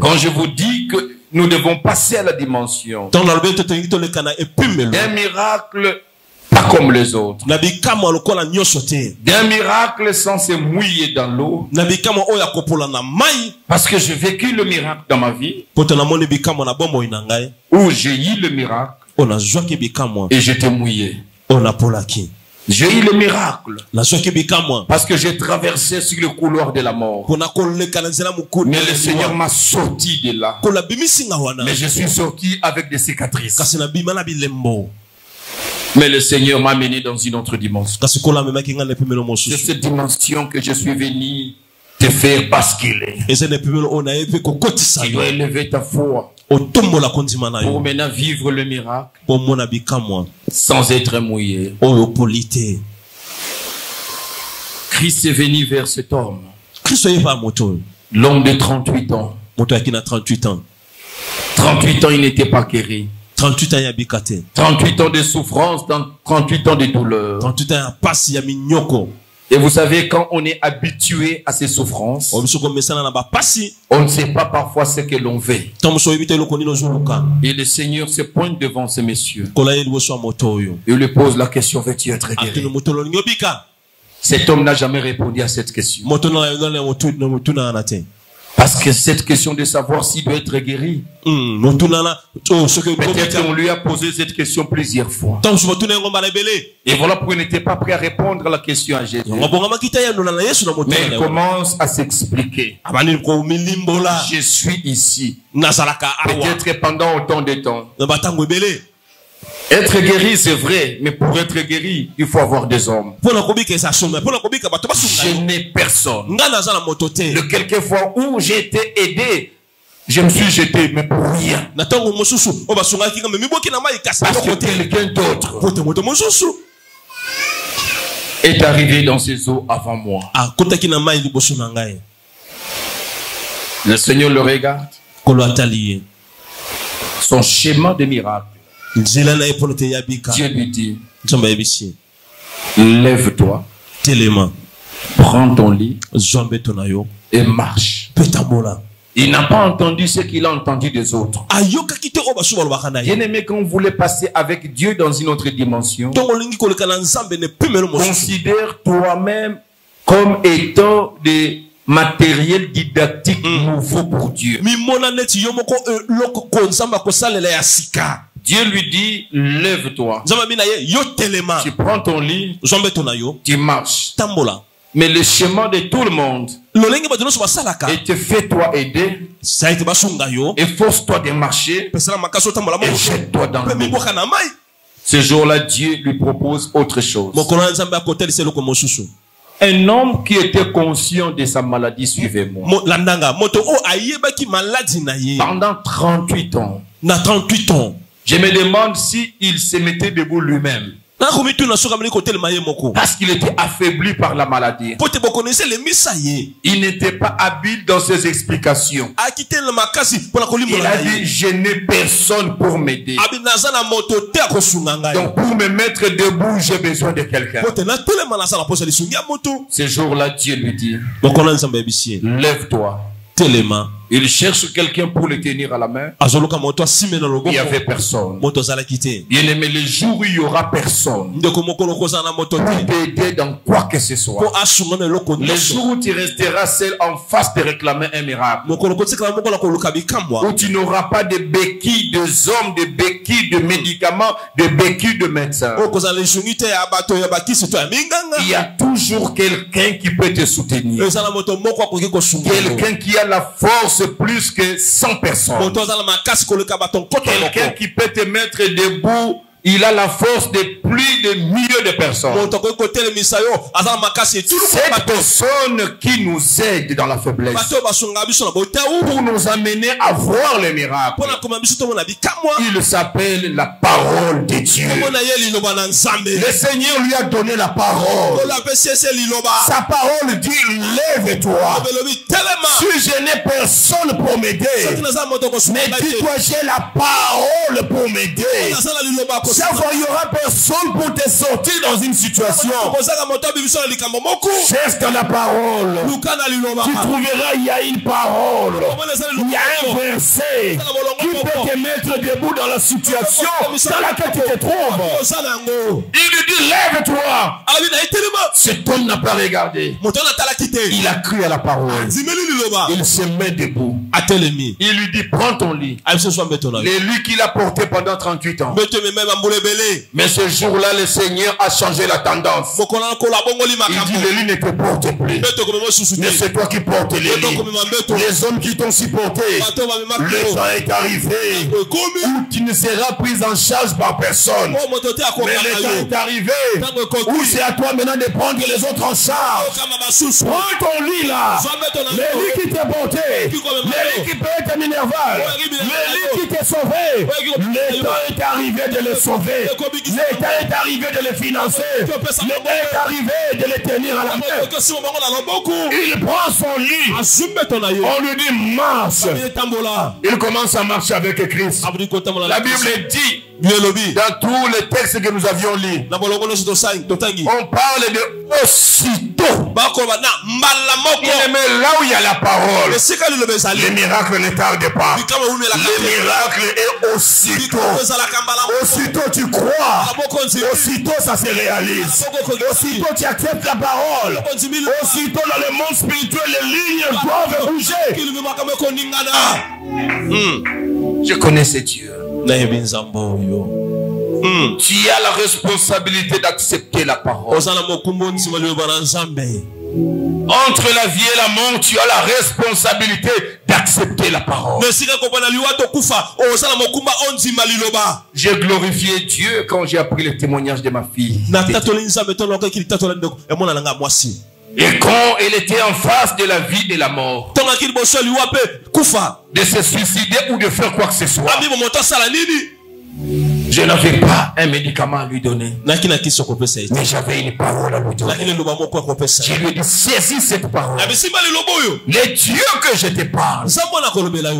B: Quand je vous dis que nous devons passer à la dimension d'un miracle pas comme les autres, d'un miracle sans se mouiller dans l'eau, parce que j'ai vécu le miracle dans ma vie, où j'ai eu le miracle et j'étais mouillé. J'ai eu le miracle parce que j'ai traversé sur le couloir de la mort. Mais le Seigneur m'a sorti de là. Mais je suis sorti avec des cicatrices. Mais le Seigneur m'a mené dans une autre dimension. C'est cette dimension que je suis venu te faire basculer. Tu dois élever ta foi pour maintenant vivre le miracle sans être mouillé. Christ est venu vers cet homme, l'homme de 38 ans. 38 ans, il n'était pas guéri. 38 ans de souffrance, 38 ans de douleur. Et vous savez, quand on est habitué à ces souffrances, on ne sait pas parfois ce que l'on veut. Et le Seigneur se pointe devant ces messieurs. Il lui pose la question, veux-tu être guéri? Cet homme n'a jamais répondu à cette question. Parce que cette question de savoir s'il doit être guéri, peut-être qu'on lui a posé cette question plusieurs fois. Et voilà pourquoi il n'était pas prêt à répondre à la question à Jésus. Mais il commence à s'expliquer. Je suis ici. Peut-être pendant autant de temps. Être guéri, c'est vrai, mais pour être guéri, il faut avoir des hommes. Je n'ai personne. Le quelquefois où j'ai été aidé, je me suis jeté, mais pour rien. Parce que quelqu'un d'autre est arrivé dans ces eaux avant moi. Le Seigneur le regarde. Son schéma de miracle. Dieu lui dit, lève-toi, prends ton lit et marche. Il n'a pas entendu ce qu'il a entendu des autres. Bien-aimé, quand vous voulez passer avec Dieu dans une autre dimension, considère toi-même comme étant des matériels didactiques nouveaux pour Dieu. Dieu lui dit, lève-toi. Tu prends ton lit, tu marches. Mais le chemin de tout le monde, et te fais-toi aider, et force-toi de marcher, et jette-toi dans l'eau. Ce jour-là, Dieu lui propose autre chose. Un homme qui était conscient de sa maladie, suivez-moi. Pendant 38 ans. Je me demande s'il se mettait debout lui-même. Parce qu'il était affaibli par la maladie. Il n'était pas habile dans ses explications. Il a dit, je n'ai personne pour m'aider. Donc pour me mettre debout, j'ai besoin de quelqu'un. Ce jour-là, Dieu lui dit, lève-toi. Il cherche quelqu'un pour le tenir à la main. Il n'y avait personne. Bien aimé, le jour où il n'y aura personne pour t'aider dans quoi que ce soit, le jour où tu resteras seul en face de réclamer un miracle, où tu n'auras pas de béquilles de hommes, de béquilles de médicaments, de béquilles de médecins, il y a toujours quelqu'un qui peut te soutenir. Quelqu'un qui a la force plus que 100 personnes. Quelqu'un qui peut te mettre debout. Il a la force de plus de milliers de personnes. Cette personne qui nous aide dans la faiblesse pour nous amener à voir le miracle, il s'appelle la parole de Dieu. Le Seigneur lui a donné la parole. Sa parole dit: lève-toi. Si je n'ai personne pour m'aider, mais dis-toi, j'ai la parole pour m'aider. Il n'y aura personne pour te sortir dans une situation. Cherche dans la parole. Tu trouveras, il y a une parole. Il y a un verset qui peut te mettre debout dans la situation dans laquelle tu te trouves. Il lui dit: lève-toi. Cet homme n'a pas regardé. Il a cru à la parole. Il se met debout. Il lui dit: prends ton lit. Le lit qu'il a porté pendant 38 ans. Mais ce jour-là, le Seigneur a changé la tendance. Il dit: le lit ne te porte plus, mais c'est toi qui portes les lits. Les hommes qui t'ont supporté, le temps est arrivé où tu ne seras pris en charge par personne. Mais le temps est arrivé où c'est à toi maintenant de prendre les autres en charge. Prends ton lit là, le lit qui t'a porté, le lit qui peut être minerval, le lit qui t'a sauvé. Le temps est arrivé de le sauver. Le temps est arrivé de le financer. Le temps est arrivé de le tenir à la main. Il prend son lit. On lui dit: marche. Il commence à marcher avec Christ. La Bible dit, dans tous les textes que nous avions lus, on parle de aussitôt. Il met là où il y a la parole. Le miracle ne tarde pas. Le miracle est aussitôt. Aussitôt tu crois, aussitôt ça se réalise. Aussitôt tu acceptes la parole. Aussitôt dans le monde spirituel, les lignes doivent bouger. Je connais ce Dieu. Tu as la responsabilité d'accepter la parole. Entre la vie et la mort, tu as la responsabilité d'accepter la parole. J'ai glorifié Dieu quand j'ai appris le témoignage de ma fille. Et quand elle était en face de la vie et de la mort, de se suicider ou de faire quoi que ce soit, je n'avais pas un médicament à lui donner, mais j'avais une parole à lui donner. Je lui ai dit: saisis cette parole. Le Dieu que je te parle,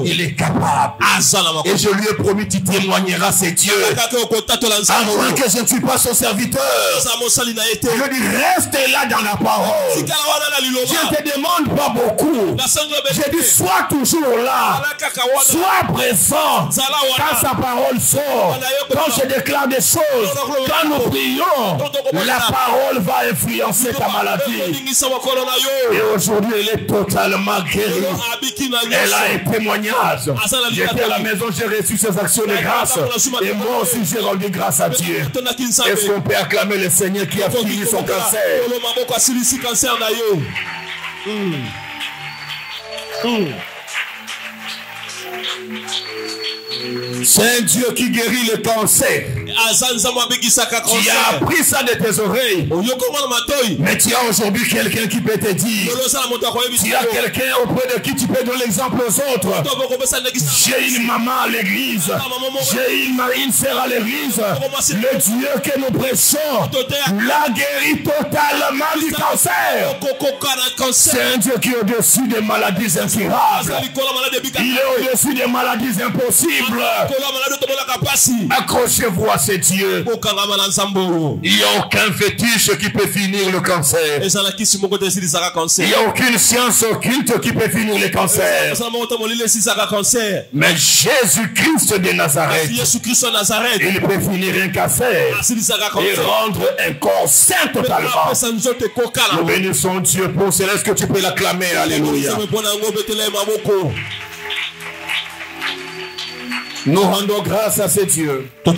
B: il est capable. Et je lui ai promis: tu témoigneras ce Dieu, à moins que je ne suis pas son serviteur. Je lui ai dit: reste là dans la parole. Je ne te demande pas beaucoup. Je dis: sois toujours là, sois présent quand sa parole sort. Quand je déclare des choses, quand nous prions, la parole va influencer ta maladie. Et aujourd'hui, elle est totalement guérie. Elle a un témoignage. J'étais à la maison, j'ai reçu ces actions de grâce. Et moi aussi, j'ai rendu grâce à Dieu. Est-ce qu'on peut acclamer le Seigneur qui a fini son cancer? C'est un Dieu qui guérit le cancer. Tu as appris ça de tes oreilles. Mais tu as aujourd'hui quelqu'un qui peut te dire. Tu as quelqu'un auprès de qui tu peux donner l'exemple aux autres. J'ai une maman à l'église. J'ai une sœur à l'église. Le Dieu que nous prêchons l'a guéri totalement du cancer. C'est un Dieu qui est au-dessus des maladies incurables. Il est au-dessus des maladies impossibles. Accrochez-vous à c'est Dieu. Il n'y a aucun fétiche qui peut finir le cancer. Il n'y a aucune science occulte qui peut finir le cancer. Mais Jésus-Christ de Nazareth, il peut finir un cancer et rendre un corps saint totalement. Nous bénissons Dieu pour cela. Est-ce que tu peux l'acclamer? Alléluia. Nous rendons grâce à ce Dieu. Tu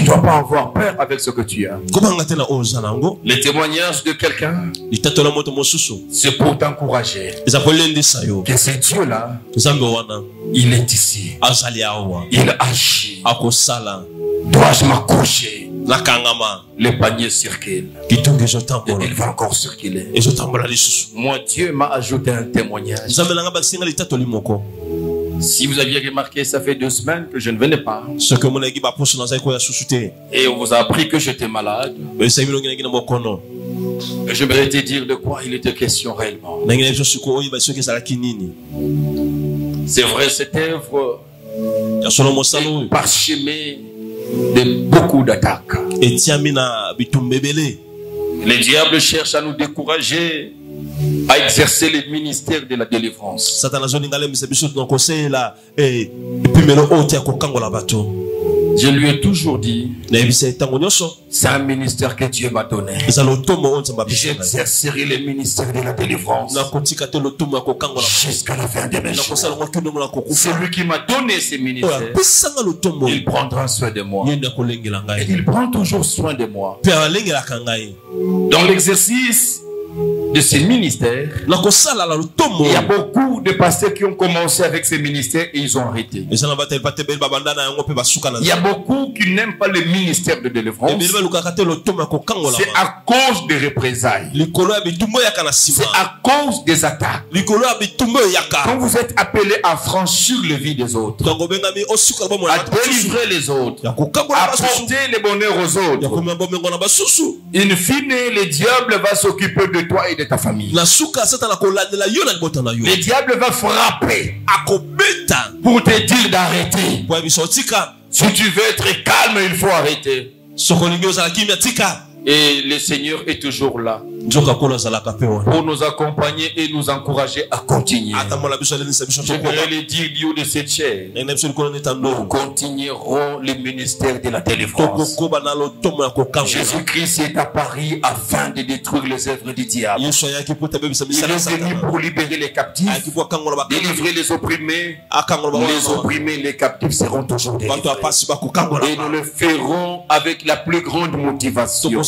B: ne dois pas avoir peur avec ce que tu as. Les témoignages de quelqu'un, c'est pour t'encourager que ce Dieu-là, il est ici. Il agit. Dois-je m'accrocher? Le panier circule. Et il va encore circuler. Moi, Dieu m'a ajouté un témoignage. Si vous aviez remarqué, ça fait 2 semaines que je ne venais pas. Et on vous a appris que j'étais malade. Et j'aimerais te dire de quoi il était question réellement. C'est vrai, cette œuvre est parsemée de beaucoup d'attaques. Les diables cherchent à nous décourager à exercer le ministère de la délivrance. Je lui ai toujours dit, c'est un ministère que Dieu m'a donné. J'exercerai le ministère de la délivrance jusqu'à la fin de mes jours. Celui qui m'a donné ce ministère, il prendra soin de moi. Et il prend toujours soin de moi. Dans l'exercice de ces ministères, il y a beaucoup de pasteurs qui ont commencé avec ces ministères et ils ont arrêté. Il y a beaucoup qui n'aiment pas le ministère de délivrance. C'est à cause des représailles. C'est à cause des attaques. Quand vous êtes appelé à franchir le vie des autres, à délivrer les autres, à apporter le bonheur aux autres, in fine, le diable va s'occuper de toi et de ta famille. Le diable va frapper pour te dire d'arrêter. Si tu veux être calme, il faut arrêter. Et le Seigneur est toujours là pour nous accompagner et nous encourager à continuer. Je voudrais le dire du haut de cette chair. Nous continuerons le ministère de la délivrance. Jésus-Christ est apparu afin de détruire les œuvres du diable. Il est venu pour libérer les captifs, délivrer les opprimés. Les opprimés, les captifs seront toujours délivrés. Et nous le ferons avec la plus grande motivation.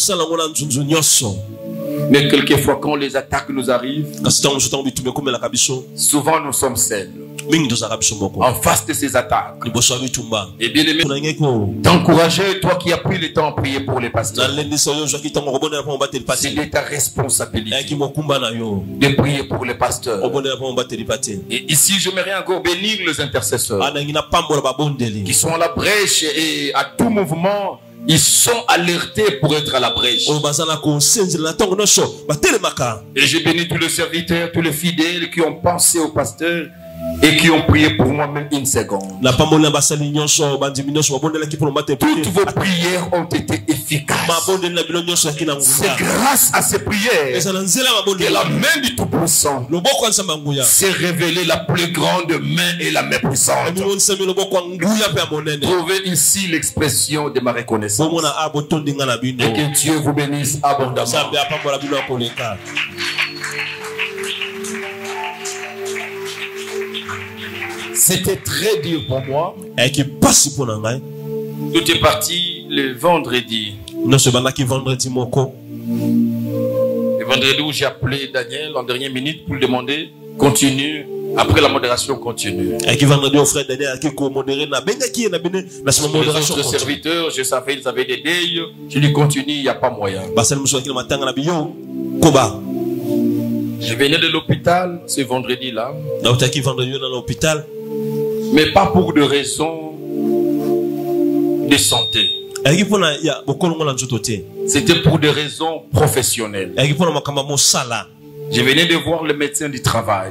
B: Mais quelquefois quand les attaques nous arrivent, souvent nous sommes seuls en face de ces attaques. Et bien aimé, t'encourager, toi qui as pris le temps à prier pour les pasteurs, c'est de ta responsabilité de prier pour les pasteurs. Et ici j'aimerais encore bénir les intercesseurs qui sont à la brèche et à tout mouvement. Ils sont alertés pour être à la brèche. Et je bénis tous les serviteurs, tous les fidèles qui ont pensé au pasteur et qui ont prié pour moi même une seconde. Toutes vos prières ont été efficaces. C'est grâce à ces prières que la main du Tout-Puissant s'est révélée la plus grande main et la main puissante. Trouvez ici l'expression de ma reconnaissance. Et que Dieu vous bénisse abondamment. C'était très dur pour moi. Tout est parti le vendredi. Le vendredi où j'ai appelé Daniel en dernière minute pour lui demander continue. Après la modération continue. Les autres serviteurs, je savais ils avaient des deuils. Je lui continue, il n'y a pas moyen. Je venais de l'hôpital ce vendredi-là. Mais pas pour de raisons de santé. C'était pour des raisons professionnelles. Je venais de voir le médecin du travail.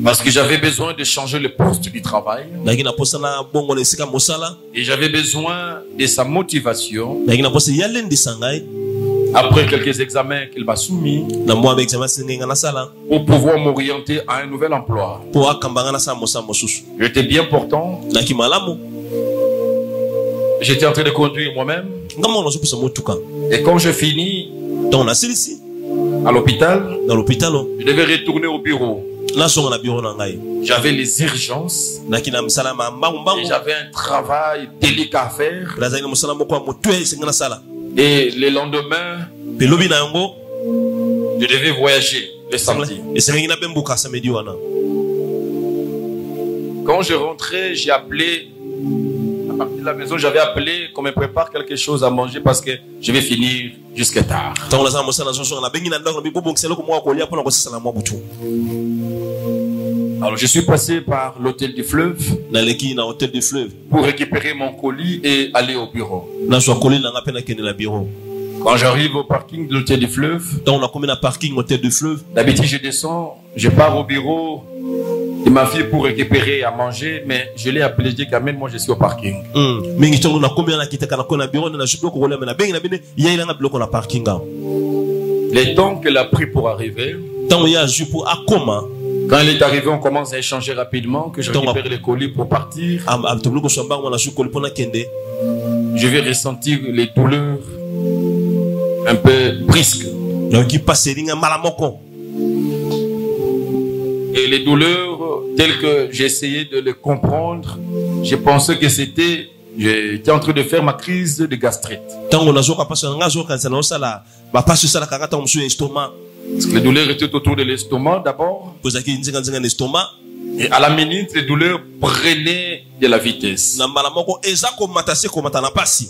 B: Parce que j'avais besoin de changer le poste du travail. Et j'avais besoin de sa motivation. Après quelques examens qu'il m'a soumis, pour pouvoir m'orienter à un nouvel emploi. J'étais bien portant. J'étais en train de conduire moi-même. Et quand je finis à l'hôpital, je devais retourner au bureau. J'avais les urgences et j'avais un travail délicat à faire. Et le lendemain, je devais voyager le samedi. Quand je rentrais, j'ai appelé à partir de la maison, j'avais appelé qu'on me prépare quelque chose à manger parce que je vais finir jusqu'à tard. Alors je suis passé par l'hôtel du fleuve pour récupérer mon colis et aller au bureau. Quand j'arrive au parking de l'hôtel du fleuve, d'habitude je descends, je pars au bureau de ma fille pour récupérer à manger, mais je l'ai appelé, je dis quand même moi je suis au parking. Le temps qu'elle a pris pour arriver, quand elle est arrivée, on commence à échanger rapidement, que je récupère les colis pour partir. Je vais ressentir les douleurs un peu brisques. Et les douleurs, telles que j'essayais de les comprendre, je pensais que j'étais en train de faire ma crise de gastrite. Parce que les douleurs étaient autour de l'estomac d'abord. Et à la minute, les douleurs prenaient de la vitesse.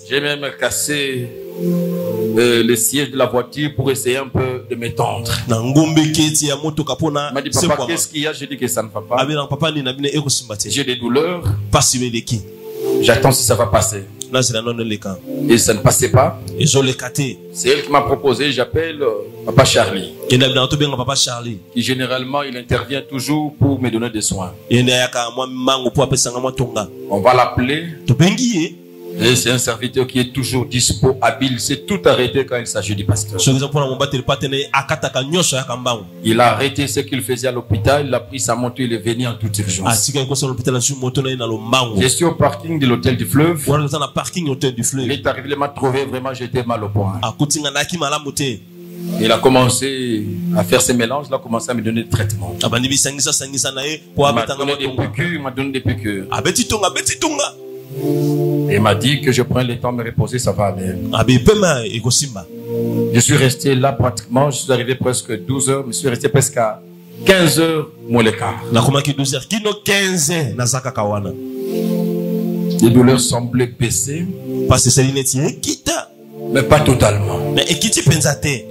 B: J'ai même cassé le siège de la voiture pour essayer un peu de m'étendre. Il m'a dit, papa, qu'est-ce qu'il y a? J'ai dit que ça ne va pas. J'ai des douleurs. J'attends si ça va passer. Et ça ne passait pas. C'est elle qui m'a proposé, j'appelle Papa Charlie. Qui généralement il intervient toujours pour me donner des soins. On va l'appeler. Et c'est un serviteur qui est toujours dispo, habile. C'est tout arrêté quand il s'agit du pasteur. Il a arrêté ce qu'il faisait à l'hôpital. Il a pris sa moto, il est venu en toute urgence. Je suis au parking de l'hôtel du fleuve. Il est arrivé, il m'a trouvé vraiment, j'étais mal au point. Il a commencé à faire ses mélanges, il a commencé à me donner des traitements. Il m'a donné des piqûres. Il m'a dit que je prends le temps de me reposer, ça va aller. Je suis resté là pratiquement, je suis arrivé presque 12 heures, je suis resté presque à 15 heures moins le quart. Les douleurs semblaient baisser, mais pas totalement.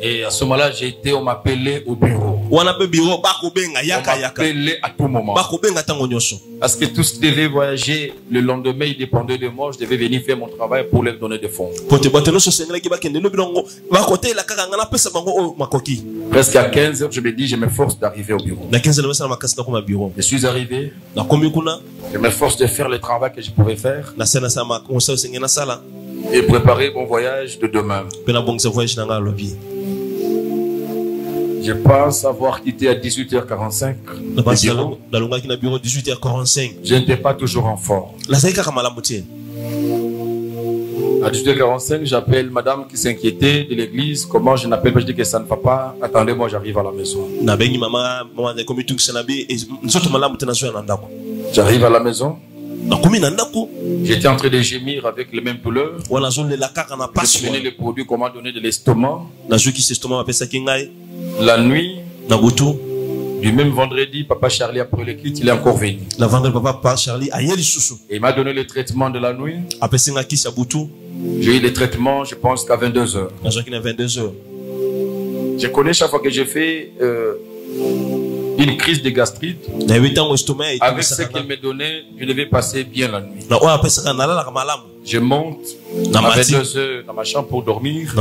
B: Et à ce moment-là, j'ai été, on m'appelait au bureau. On m'appelait à tout moment. Parce que tout ce qui devait voyager le lendemain, il dépendait de moi. Je devais venir faire mon travail pour leur donner des fonds. Presque à 15 heures, je me dis, je m'efforce d'arriver au bureau. Je suis arrivé. Je m'efforce de faire le travail que je pouvais faire. Et préparer mon voyage de demain. Je pense avoir quitté à 18h45. Je n'étais pas toujours en forme. À 18h45, j'appelle madame qui s'inquiétait de l'église. Comment je n'appelle pas? Je dis que ça ne va pas. Attendez-moi, j'arrive à la maison. J'arrive à la maison. J'étais en train de gémir avec les mêmes douleurs. Je prenais les produits qu'on m'a donné de l'estomac. La nuit, du même vendredi, Papa Charlie après le quitte, il est encore venu. Et il m'a donné le traitement de la nuit. J'ai eu le traitement, je pense qu'à 22 heures. Je connais chaque fois que j'ai fait une crise de gastrite. Avec ce qu'il me donnait, je devais passer bien la nuit. Je monte à 22 heures dans ma chambre pour dormir.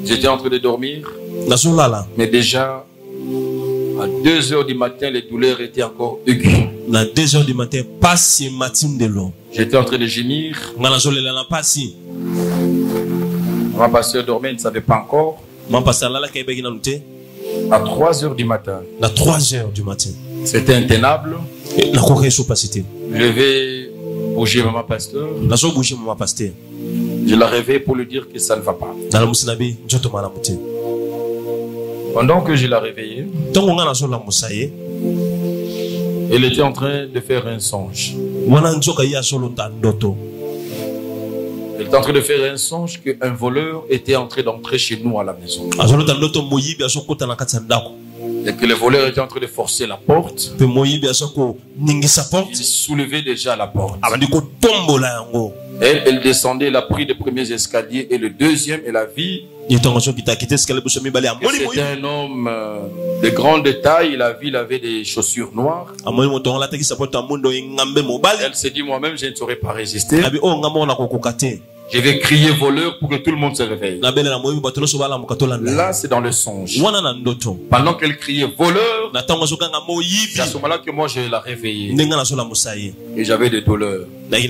B: J'étais en train de dormir. Mais déjà, à 2 h du matin, les douleurs étaient encore aiguës.
A: À 2 h du matin, passe matin de l'eau.
B: J'étais en train de gémir. Mon pasteur dormait, il ne savait pas encore. À 3 h du matin. À 3 h du matin. C'était intenable. Je vais bouger maman pasteur. Je la réveille pour lui dire que ça ne va pas. Pendant que je la réveillais, elle était en train de faire un songe. Elle était en train de faire un songe qu'un voleur était en train d'entrer chez nous à la maison. Et que le voleur était en train de forcer la porte. Il soulevait déjà la porte. Elle descendait, elle a pris les premiers escaliers et le deuxième, elle a vu. C'était un homme de grande taille, il avait des chaussures noires. Elle s'est dit, moi-même, je ne saurais pas résister. Je vais crier voleur pour que tout le monde se réveille. Là, c'est dans le songe. Pendant qu'elle criait voleur, c'est à ce moment-là que moi, je la réveillée. Et j'avais des douleurs. Et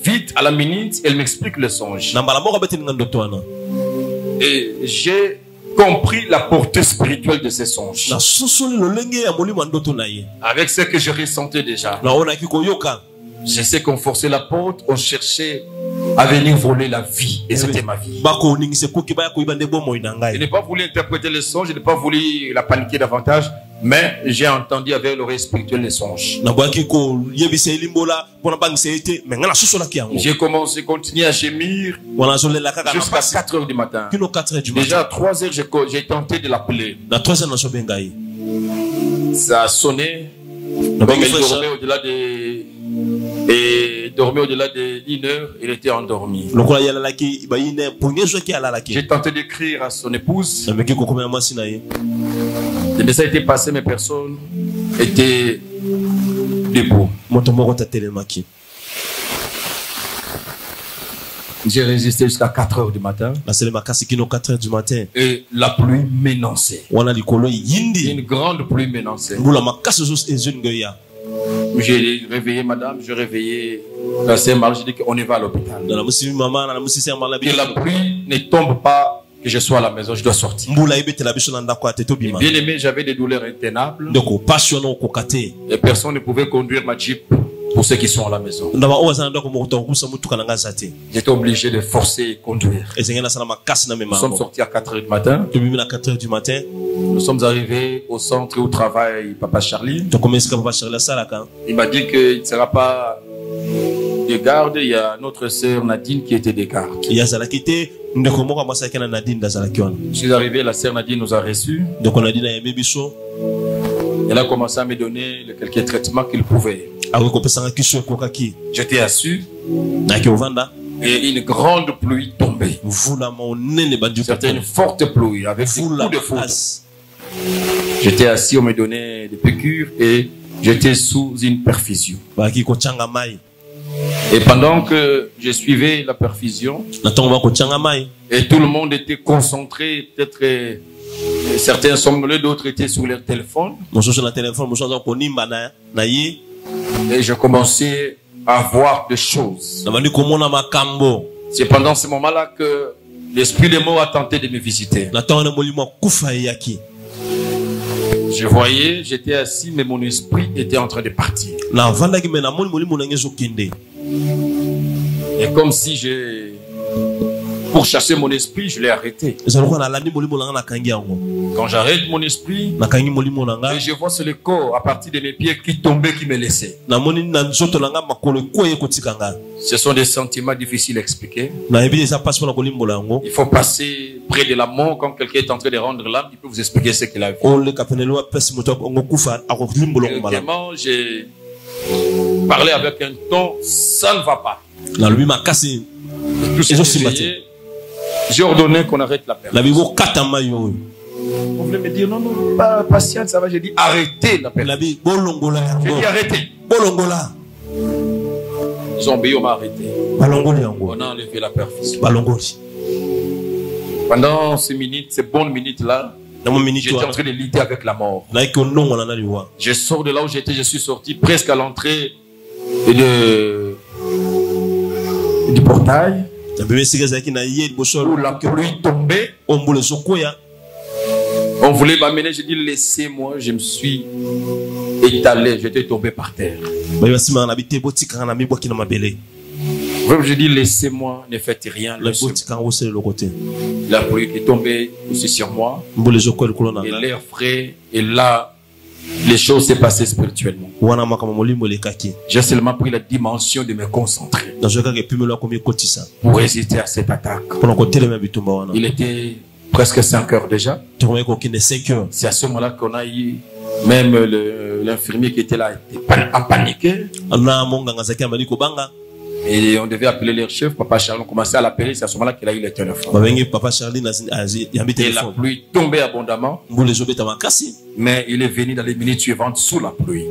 B: vite, à la minute, elle m'explique le songe. Et j'ai compris la portée spirituelle de ces songes. Avec ce que je ressentais déjà. Je sais qu'on forçait la porte, on cherchait à venir voler la vie. Et c'était ma vie. Je n'ai pas voulu interpréter les songes, je n'ai pas voulu la paniquer davantage, mais j'ai entendu avec l'oreille spirituelle les songes. J'ai commencé à continuer à gémir jusqu'à 4 h du matin. Déjà à 3 h, j'ai tenté de l'appeler. Ça a sonné. Donc elle dormait au-delà de... Et dormait au-delà de 1 heure, il était endormi. J'ai tenté d'écrire à son épouse. Le message était passé, mais personne était debout. J'ai résisté jusqu'à 4 h du matin. Et la pluie menaçait. Une grande pluie menaçait. J'ai réveillé madame, j'ai réveillé la sœur Marie, j'ai dit qu'on y va à l'hôpital. Que la pluie ne tombe pas, que je sois à la maison, je dois sortir. Bien aimé, j'avais des douleurs intenables. Et personne ne pouvait conduire ma Jeep pour ceux qui sont à la maison. J'étais obligé de forcer et conduire. Nous sommes sortis à 4 h du matin. Nous sommes arrivés au centre où travaille Papa Charlie. Il m'a dit qu'il ne sera pas de garde. Il y a notre sœur Nadine qui était de garde. Je suis arrivé, la sœur Nadine nous a reçus. Elle a commencé à me donner quelques traitements qu'il pouvait. J'étais assis. Et une grande pluie tombait. C'était une forte pluie avec des coups de foudre. J'étais assis, on me donnait des piqûres et j'étais sous une perfusion. Et pendant que je suivais la perfusion, et tout le monde était concentré, peut-être certains somnolents, d'autres étaient sur leur téléphone. Et je commençais à voir des choses. C'est pendant ce moment-là que l'esprit des morts a tenté de me visiter. Je voyais, j'étais assis, mais mon esprit était en train de partir. Et comme si pour chasser mon esprit, je l'ai arrêté. Quand j'arrête mon esprit, et je vois sur le corps à partir de mes pieds qui tombaient, qui me laissaient. Ce sont des sentiments difficiles à expliquer. Il faut passer près de la mort quand quelqu'un est en train de rendre l'âme. Il peut vous expliquer ce qu'il a vu. Vraiment, j'ai parlé avec un ton, ça ne va pas. J'ai ordonné qu'on arrête la personne. Vous voulez me dire non, pas patiente, ça va. J'ai dit arrêtez la personne. J'ai dit arrêtez. Ils ont obéi, on m'a arrêté. On a enlevé la perfusion. Pendant ces minutes, ces bonnes minutes-là, j'étais en train de lutter avec la mort. Je sors de là où j'étais, je suis sorti presque à l'entrée du portail. Où la pluie tombait. On voulait m'amener, j'ai dit laissez-moi, je me suis étalé, j'étais tombé par terre. J'ai dit laissez-moi, ne faites rien. La pluie est tombée aussi sur moi. Et l'air frais, et là, les choses s'est passées spirituellement. J'ai seulement pris la dimension de me concentrer pour résister à cette attaque. Il était presque 5 heures déjà. C'est à ce moment-là qu'on a eu même l'infirmier qui était là a paniqué. Et on devait appeler leur chef, Papa Charlie. On commençait à l'appeler, c'est à ce moment-là qu'il a eu le téléphone. Et la pluie tombait abondamment. Mais il est venu dans les minutes suivantes sous la pluie.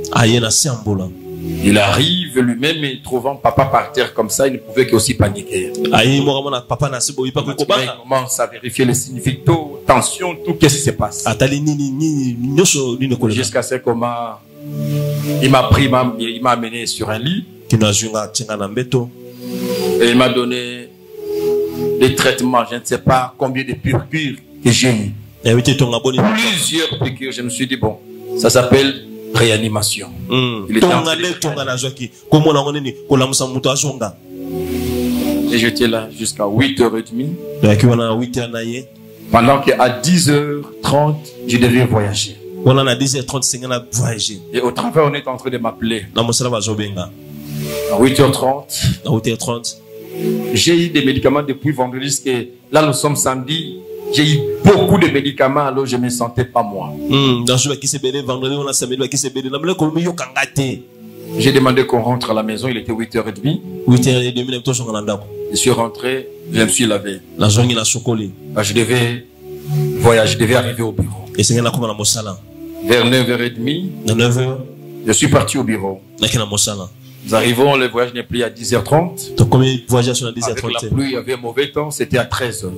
B: Il arrive lui-même et trouvant papa par terre comme ça, il ne pouvait qu'aussi paniquer. Il commence à vérifier les significats, tension, tout, qu'est-ce qui se passe. Jusqu'à ce moment, il m'a pris, il m'a amené sur un lit. Et il m'a donné des traitements, je ne sais pas combien de piqûres que j'ai eu. Plusieurs piqûres, je me suis dit, bon, ça s'appelle réanimation. Il était et j'étais là jusqu'à 8h30. Pendant qu'à 10h30, je devais voyager. Et au travail, on est en train de m'appeler. À 8h30, j'ai eu des médicaments depuis vendredi. Là, nous sommes samedi. J'ai eu beaucoup de médicaments, alors je ne me sentais pas moi. J'ai demandé qu'on rentre à la maison, il était 8h30. Je suis rentré, je me suis lavé. Je devais voyager, je devais arriver au bureau. Vers 9h30, je suis parti au bureau. Nous arrivons, le voyage n'est plus à 10h30. Avec la pluie, il y avait mauvais temps, c'était à 13h.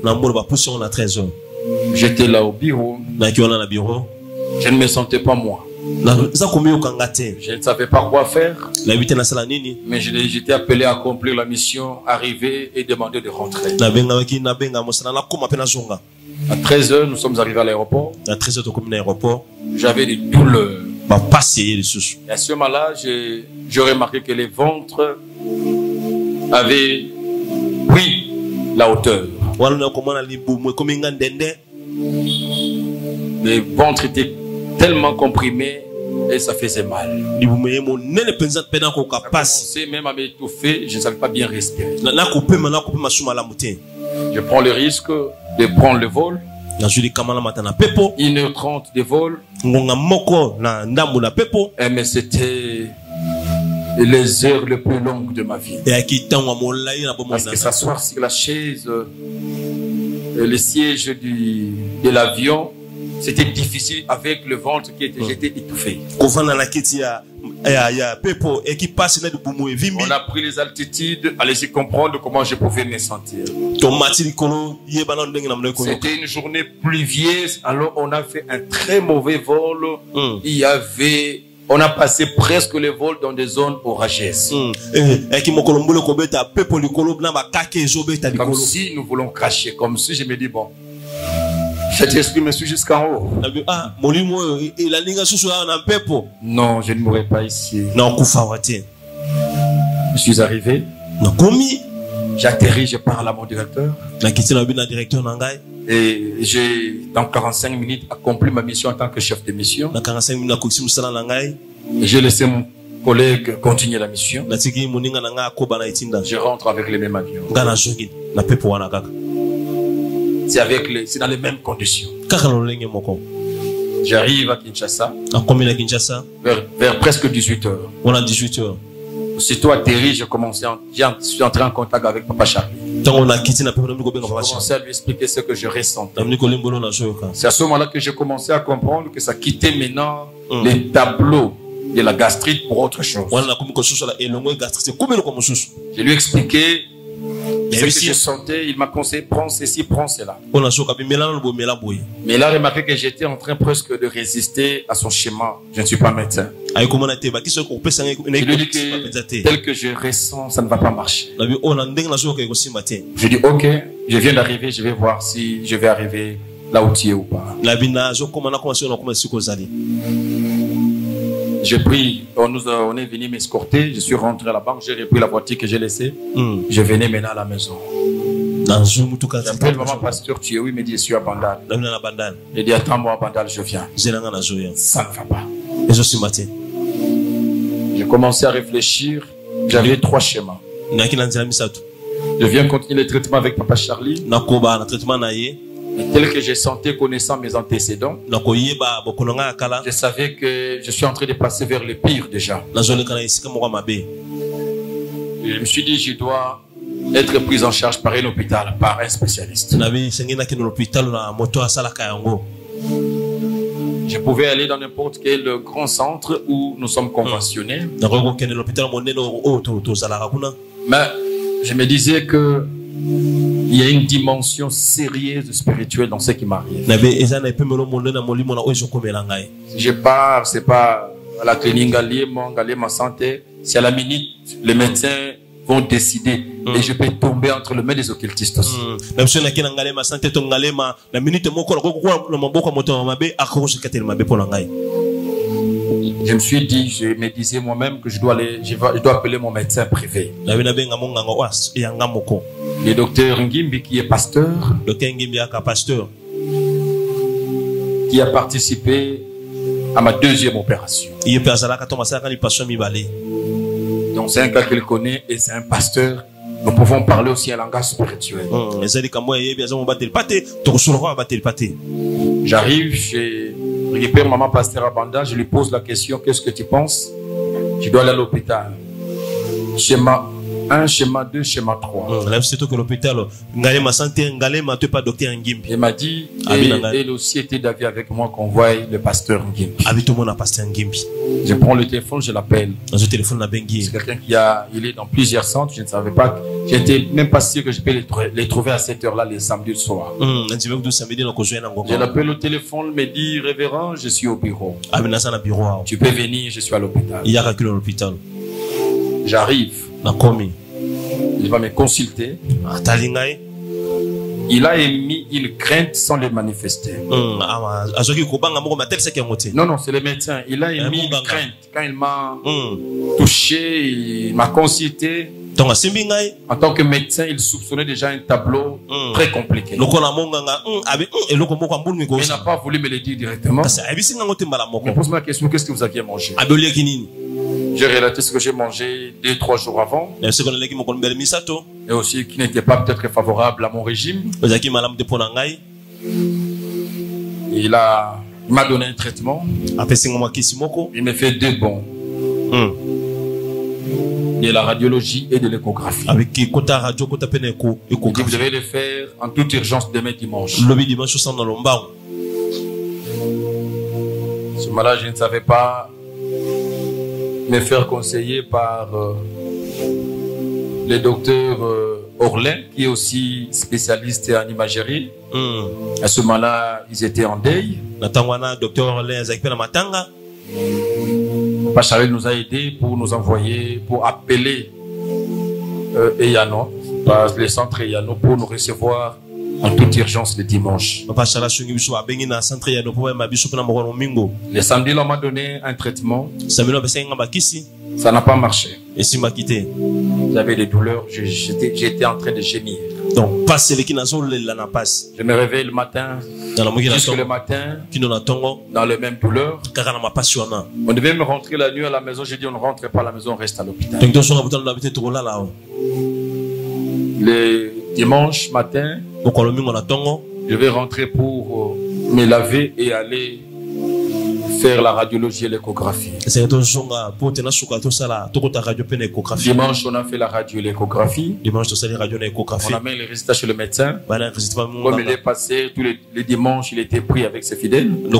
B: J'étais là au bureau. Je ne me sentais pas moi. Je ne savais pas quoi faire. Mais j'étais appelé à accomplir la mission, arriver et demander de rentrer. À 13h, nous sommes arrivés à l'aéroport. J'avais des douleurs. Et à ce moment-là, j'ai remarqué que les ventres avaient pris la hauteur. Les ventres étaient tellement comprimés et ça faisait mal. J'ai commencé même à m'étouffer, je ne savais pas bien respirer. Je prends le risque de prendre le vol. 1h30 de vol. Mais c'était les heures les plus longues de ma vie. Parce que s'asseoir sur la chaise, le siège de l'avion, c'était difficile avec le ventre qui était, j'étais étouffé. On a pris les altitudes, allez-y comprendre comment je pouvais me sentir. C'était une journée pluvieuse, alors on a fait un très mauvais vol. Il y avait, on a passé presque le vol dans des zones orageuses. Comme si nous voulons cracher, comme si je me dis bon. Cet esprit me suit jusqu'en haut. Non, je ne mourrai pas ici. Je suis arrivé. J'atterris, je parle à mon directeur. Et j'ai, dans 45 minutes, accompli ma mission en tant que chef de mission. Et j'ai laissé mon collègue continuer la mission. Je rentre avec les mêmes avions. C'est dans les mêmes conditions. J'arrive à Kinshasa. Vers presque 18h. Aussitôt atterri, je suis entré en contact avec Papa Charlie. Je commençais à lui expliquer ce que je ressentais. C'est à ce moment-là que j'ai commencé à comprendre que ça quittait maintenant les tableaux de la gastrite pour autre chose. Je lui ai expliqué Ce que je sentais, il m'a conseillé, prends ceci, prends cela. Mais il a remarqué que j'étais en train presque de résister à son schéma. Je ne suis pas médecin. Je lui dis que tel que je ressens, ça ne va pas marcher. Je dis ok, je viens d'arriver, je vais voir si je vais arriver là où tu es ou pas. J'ai pris, on est venu m'escorter, je suis rentré à la banque, j'ai repris la voiture que j'ai laissée. Je venais maintenant à la maison. J'appelle maman pasteur, tu es où? Il me dit je suis à Bandal. Il dit attends-moi à Bandal, je viens. Ça ne va pas. J'ai commencé à réfléchir, j'avais 3 schémas. Je viens continuer le traitement avec papa Charlie. Tel que j'ai senti, connaissant mes antécédents, je savais que je suis en train de passer vers le pire déjà. Je me suis dit, je dois être pris en charge par un hôpital, par un spécialiste. Je pouvais aller dans n'importe quel grand centre où nous sommes conventionnés. Mais je me disais que il y a une dimension sérieuse spirituelle dans ce qui m'arrive. Je pars, c'est pas à la clinique, ma santé. C'est à la minute, les médecins vont décider et je peux tomber entre les mains des occultistes aussi. Je me suis dit, je me disais moi-même que je dois appeler mon médecin privé. Le docteur Ngimbi qui est pasteur, qui a participé à ma 2e opération. Donc c'est un cas qu'il connaît et c'est un pasteur. Nous pouvons parler aussi un langage spirituel. J'arrive chez le père maman pasteur à Banda, je lui pose la question, qu'est-ce que tu penses? Je dois aller à l'hôpital. Schéma 1, schéma 2, schéma 3. Il m'a dit, et elle aussi était d'avis avec moi qu'on voie le pasteur Ngimbi. Je prends le téléphone, je l'appelle. C'est quelqu'un il est dans plusieurs centres, je ne savais pas, j'étais même pas sûr que je peux les trouver à cette heure-là, les samedis soir. Je l'appelle au téléphone, il me dit, révérend, je suis au bureau. Tu peux venir, je suis à l'hôpital. J'arrive. Il va me consulter. Il a émis une crainte sans le manifester. Non, c'est le médecin. Il a émis une crainte. Quand il m'a touché, il m'a consulté. En tant que médecin, il soupçonnait déjà un tableau très compliqué. Mais il n'a pas voulu me le dire directement. Mais pose-moi la question, qu'est-ce que vous aviez mangé? J'ai relaté ce que j'ai mangé 2-3 jours avant. Et aussi qui n'était pas peut-être favorable à mon régime. Il m'a donné un traitement. Il m'a fait 2 bons. De la radiologie et de l'échographie. Vous devez le faire en toute urgence demain dimanche. Ce moment-là, je ne savais pas me faire conseiller par le docteur Orlin, qui est aussi spécialiste en imagerie. À ce moment-là, ils étaient en deuil. Papa Charles nous a aidés pour nous envoyer, pour appeler Eyano, le centre Eyano, pour nous recevoir en toute urgence le dimanche. Le samedi, on m'a donné un traitement. Ça n'a pas marché. J'avais des douleurs, j'étais en train de gémir. Donc, je me réveille le matin, jusque le matin, dans les mêmes douleurs. On devait me rentrer la nuit à la maison. J'ai dit on ne rentre pas à la maison, on reste à l'hôpital. Le dimanche matin, je vais rentrer pour me laver et aller faire la radiologie et l'échographie. Dimanche, on a fait la radio et l'échographie. On amène les résultats chez le médecin. Comme il est passé, tous les dimanches, il était pris avec ses fidèles. Il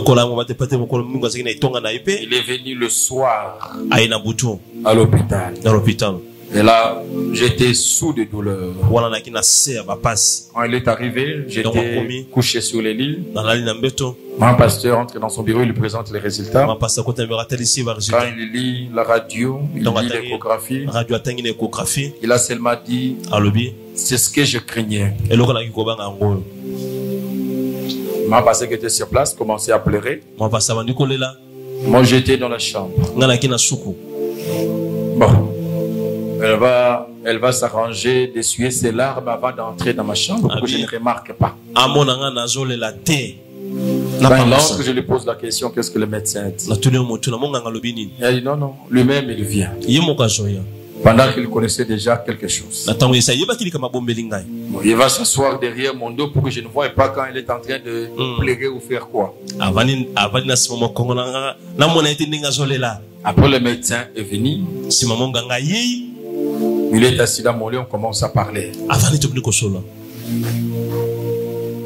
B: est venu le soir à l'hôpital. Et là, j'étais sous de douleur.
A: Quand
B: il est arrivé, j'étais couché sur les lits. Mon pasteur entre dans son bureau, il lui présente les résultats. Quand il lit la radio, il lit l'échographie. Il a seulement dit, c'est ce que je craignais. Mon pasteur qui était sur place commençait à pleurer. Moi, j'étais dans la chambre. Bon. Elle va s'arranger d'essuyer ses larmes avant d'entrer dans ma chambre pour que je ne remarque pas. Dans l'ordre, je lui pose la question, qu'est-ce que le médecin dit? Il a dit non, lui-même il vient. Pendant qu'il connaissait déjà quelque chose. Il va s'asseoir derrière mon dos pour que je ne voie pas quand il est en train de pleurer ou faire quoi. Après, le médecin est venu. Il est assis dans mon lit, on commence à parler.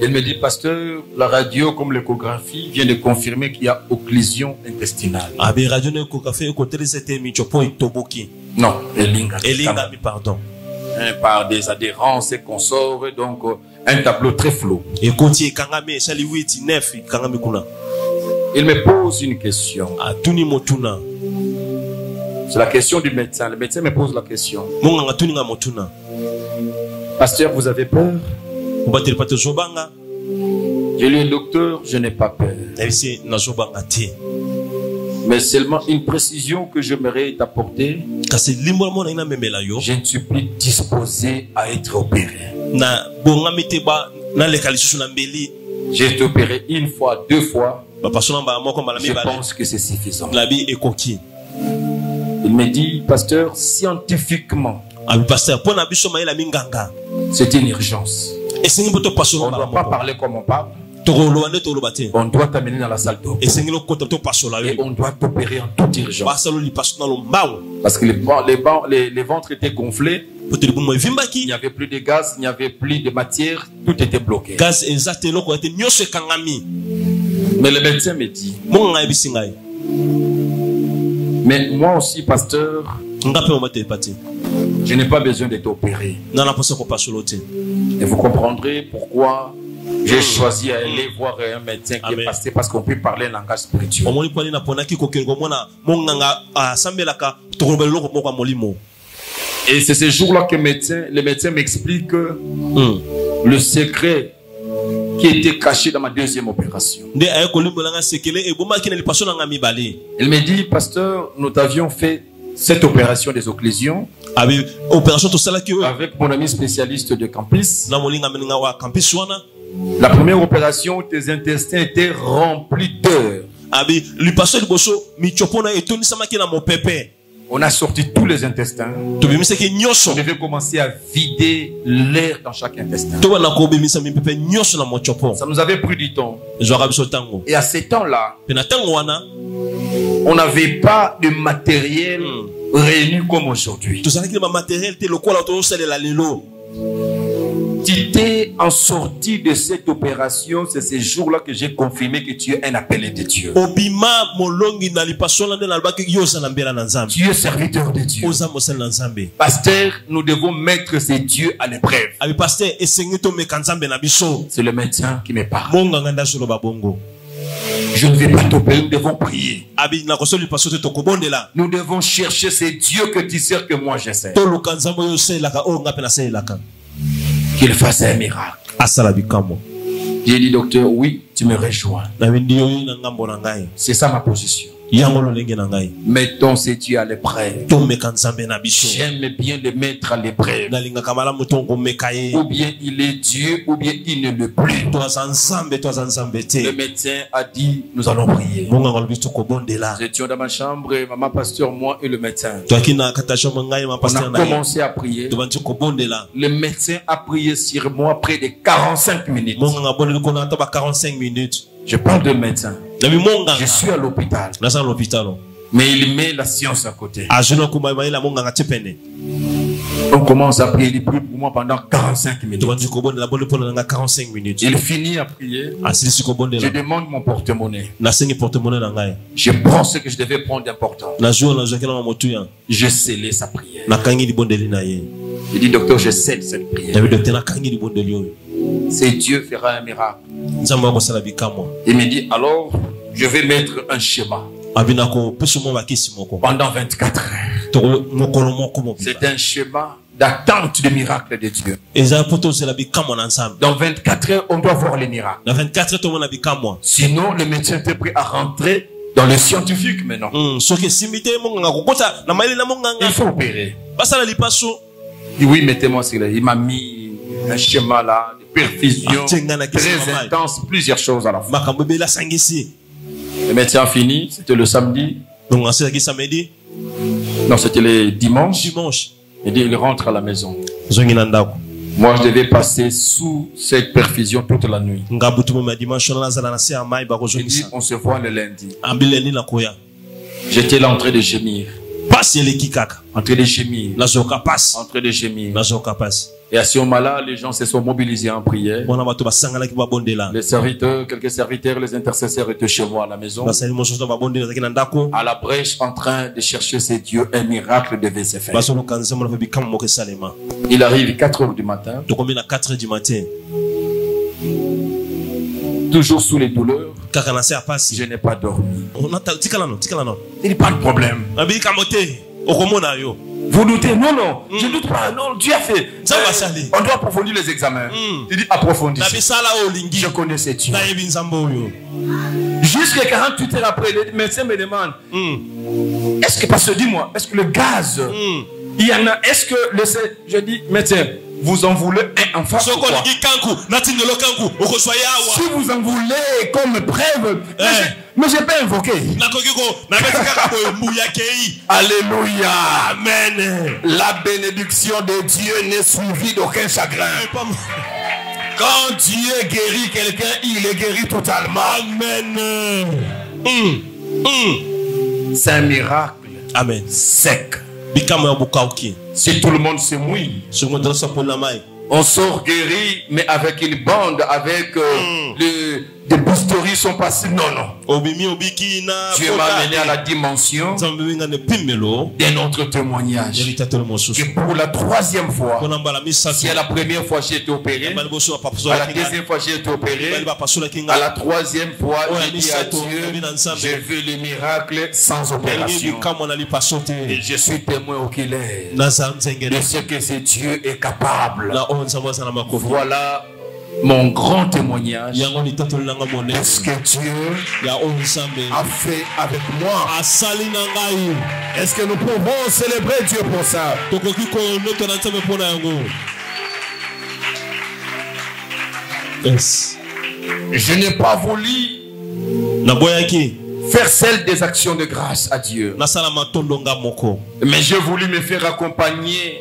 B: Il me dit, pasteur, la radio comme l'échographie vient de confirmer qu'il y a occlusion intestinale. Non,
A: pardon.
B: Par des adhérences et consorts, donc un tableau très flou. Il me pose une question. C'est la question du médecin. Le médecin me pose la question. Pasteur, vous avez peur? Je lui ai dit, docteur, je n'ai pas peur. Mais seulement une précision que j'aimerais t'apporter. Je ne suis plus disposé à être opéré. J'ai été opéré une fois, 2 fois. Je pense que c'est suffisant. Il me dit, pasteur, scientifiquement, c'est une urgence. On ne doit pas parler comme on parle. On doit t'amener dans la salle d'opération. Et on doit t'opérer en toute urgence. Parce que les ventres étaient gonflés. Il n'y avait plus de gaz, il n'y avait plus de matière. Tout était bloqué. Mais le médecin me dit, mais moi aussi, pasteur, je n'ai pas besoin d'être opéré. Et vous comprendrez pourquoi j'ai choisi à aller voir un médecin qui est passé, parce qu'on peut parler un langage spirituel. Et c'est ce jour-là que le médecin m'explique le secret qui était caché dans ma deuxième opération. Il me dit, pasteur, nous avions fait cette opération des occlusions avec mon ami spécialiste de campus. La première opération, tes intestins étaient remplis d'heures. On a sorti tous les intestins. On devait commencer à vider l'air dans chaque intestin. Ça nous avait pris du temps. Et à ce temps-là, on n'avait pas de matériel réuni comme aujourd'hui. Tu étais en sortie de cette opération, c'est ce jour-là que j'ai confirmé que tu es un appelé de Dieu. Tu es serviteur de Dieu. Pasteur, nous devons mettre ces dieux à l'épreuve. C'est le médecin qui me parle. Je ne vais pas t'opérer, nous devons prier. Nous devons chercher ces dieux que tu sais que moi j'essaie. Qu'il fasse un miracle. J'ai dit, docteur, oui, tu me rejoins. C'est ça ma position. Mettons ces dieux à l'épreuve. J'aime bien les mettre à l'épreuve. Ou bien il est Dieu, ou bien il ne le plus. Le médecin a dit, nous allons prier. Nous étions dans ma chambre, et maman pasteur, moi et le médecin. On a commencé à prier. Le médecin a prié sur moi près de 45 minutes. Je parle de médecin. Je suis à l'hôpital. Mais il met la science à côté. On commence à prier, il prie pour moi pendant 45 minutes. Il finit à prier. Je demande mon porte-monnaie. Je prends ce que je devais prendre d'important. Je scellais sa prière. Il dit, docteur, je scelle cette prière. C'est Dieu fera un miracle. Il me dit, alors, je vais mettre un schéma. Pendant 24 heures. C'est un schéma d'attente de miracle de Dieu. Dans 24 heures, on doit voir les miracles. Sinon, le médecin était prêt à rentrer dans le scientifique maintenant. Il faut opérer. Il dit, oui, mettez-moi celui-là. Il m'a mis un schéma là, de perfusion très intense, plusieurs choses à la fois. Le médecin a fini, c'était le samedi. Non, c'était le dimanche. Il dit, il rentre à la maison. Moi, je devais passer sous cette perfusion toute la nuit. Il dit, on se voit le lundi. J'étais là en train de gémir. En train de gémir. En train de gémir. Et à ce moment-là, les gens se sont mobilisés en prière. Les serviteurs, quelques serviteurs, les intercesseurs étaient chez moi à la maison. À la brèche, en train de chercher ces dieux, un miracle devait se faire. Il arrive 4 heures du matin. Toujours sous les douleurs. Je n'ai pas dormi. Il n'y a pas de problème. Vous doutez? Non, non. Je ne doute pas. Non, Dieu a fait. On doit approfondir les examens. Il dit approfondir. Je connais ces dieux. Jusqu'à 48 heures après, le médecin me demande est-ce que, parce que dis-moi, est-ce que le gaz, il y en a, est-ce que le. Je dis, médecin, vous en voulez un enfant? Si vous en voulez comme preuve, mais je peux invoquer. Alléluia. Amen. La bénédiction de Dieu n'est suivie d'aucun chagrin. Quand Dieu guérit quelqu'un, il est guéri totalement. Amen. C'est un miracle. Amen. Sec. Si tout le monde se mouille, on sort guéri, mais avec une bande, avec des bousteries sont passées. Non, non. Dieu m'a amené à la dimension d'un autre témoignage. Et pour la 3e fois, si à la première fois j'ai été opéré, à la 2e fois j'ai été opéré, à la 3e fois j'ai dit à Dieu, je veux le miracle sans opération. Et je suis témoin oculaire de ce que ce Dieu est capable. Voilà mon grand témoignage. Est-ce que Dieu a fait avec moi? Est-ce que nous pouvons célébrer Dieu pour ça? Je n'ai pas voulu faire celle des actions de grâce à Dieu, mais j'ai voulu me faire accompagner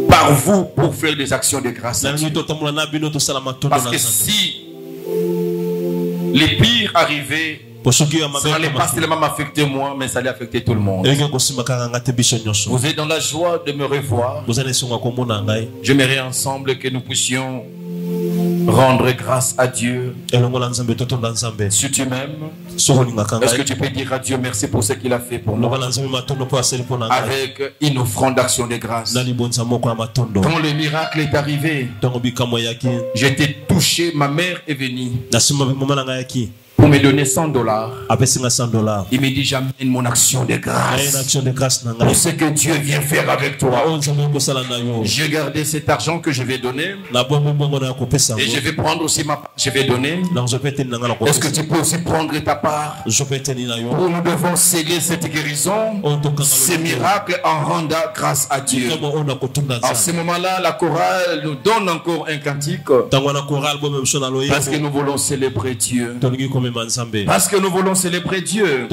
B: par vous pour faire des actions de grâce à Dieu. Parce que si les pires arrivaient, ça n'allait pas seulement m'affecter moi, mais ça allait affecter tout le monde. Vous êtes dans la joie de me revoir. J'aimerais ensemble que nous puissions rendre grâce à Dieu. Si tu m'aimes, est-ce que tu peux dire à Dieu merci pour ce qu'il a fait pour moi? Avec une offrande d'action de grâce. Quand le miracle est arrivé, j'étais touché, ma mère est venue pour me donner $100. Il me dit j'amène mon action de grâce pour ce que Dieu vient faire avec toi. J'ai gardé cet argent que je vais donner et je vais prendre aussi ma part. Je vais donner. Est-ce que tu peux aussi prendre ta part? Pour nous devons sceller cette guérison, ce miracle en rendant grâce à Dieu. En ce moment-là, la chorale nous donne encore un cantique parce que nous voulons célébrer Dieu. Parce que nous voulons célébrer Dieu.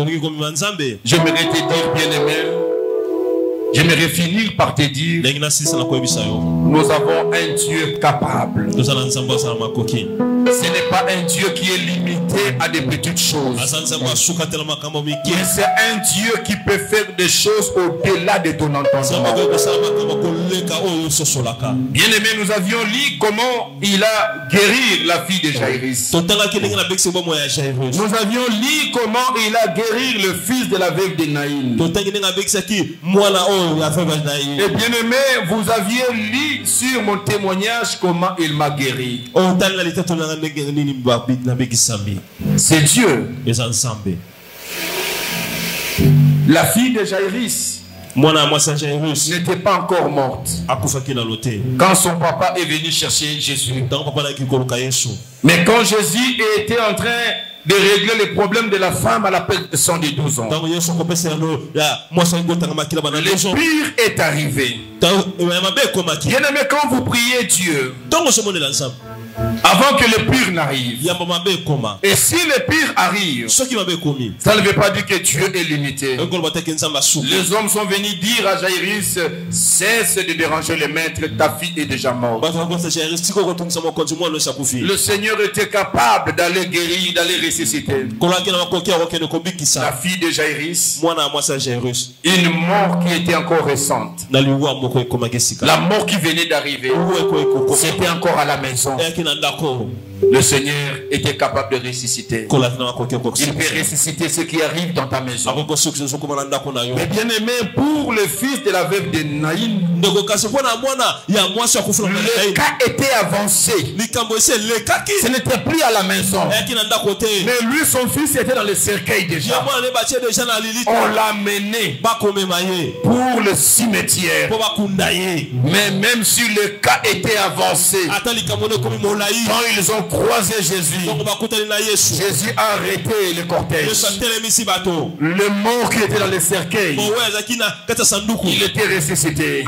B: J'aimerais te dire, bien-aimé, j'aimerais finir par te dire, nous avons un Dieu capable. Ce n'est pas un Dieu qui est limité. limité à des petites choses. Mais c'est un Dieu qui peut faire des choses au-delà de ton entendement. Bien-aimé, nous avions lu comment il a guéri la fille de Jaïrus. Nous avions lu comment il a guéri le fils de la veuve de Naïn. Et bien-aimé, vous aviez lu sur mon témoignage comment il m'a guéri. C'est Dieu. La fille de Jaïrus n'était pas encore morte quand son papa est venu chercher Jésus. Mais quand Jésus était en train de régler les problèmes de la femme à la perte de sang de 12 ans, le pire est arrivé. Bien-aimé, quand vous priez Dieu, avant que le pire n'arrive, et si le pire arrive, ça ne veut pas dire que Dieu est limité. Les hommes sont venus dire à Jaïrus: cesse de déranger le maître, ta fille est déjà morte. Le Seigneur était capable d'aller guérir, d'aller ressusciter la fille de Jaïrus, une mort qui était encore récente. La mort qui venait d'arriver, c'était encore à la maison. Le Seigneur était capable de ressusciter. Il peut ressusciter ce qui arrive dans ta maison. Mais bien aimé, pour le fils de la veuve de Naïn, le cas était avancé. Ce n'était plus à la maison. Mais lui, son fils était dans le cercueil déjà. On l'a mené pour le cimetière. Mais même si le cas était avancé, quand ils ont croisé Jésus, Jésus a arrêté le cortège. Le mort qui était dans le cercueil, il était ressuscité.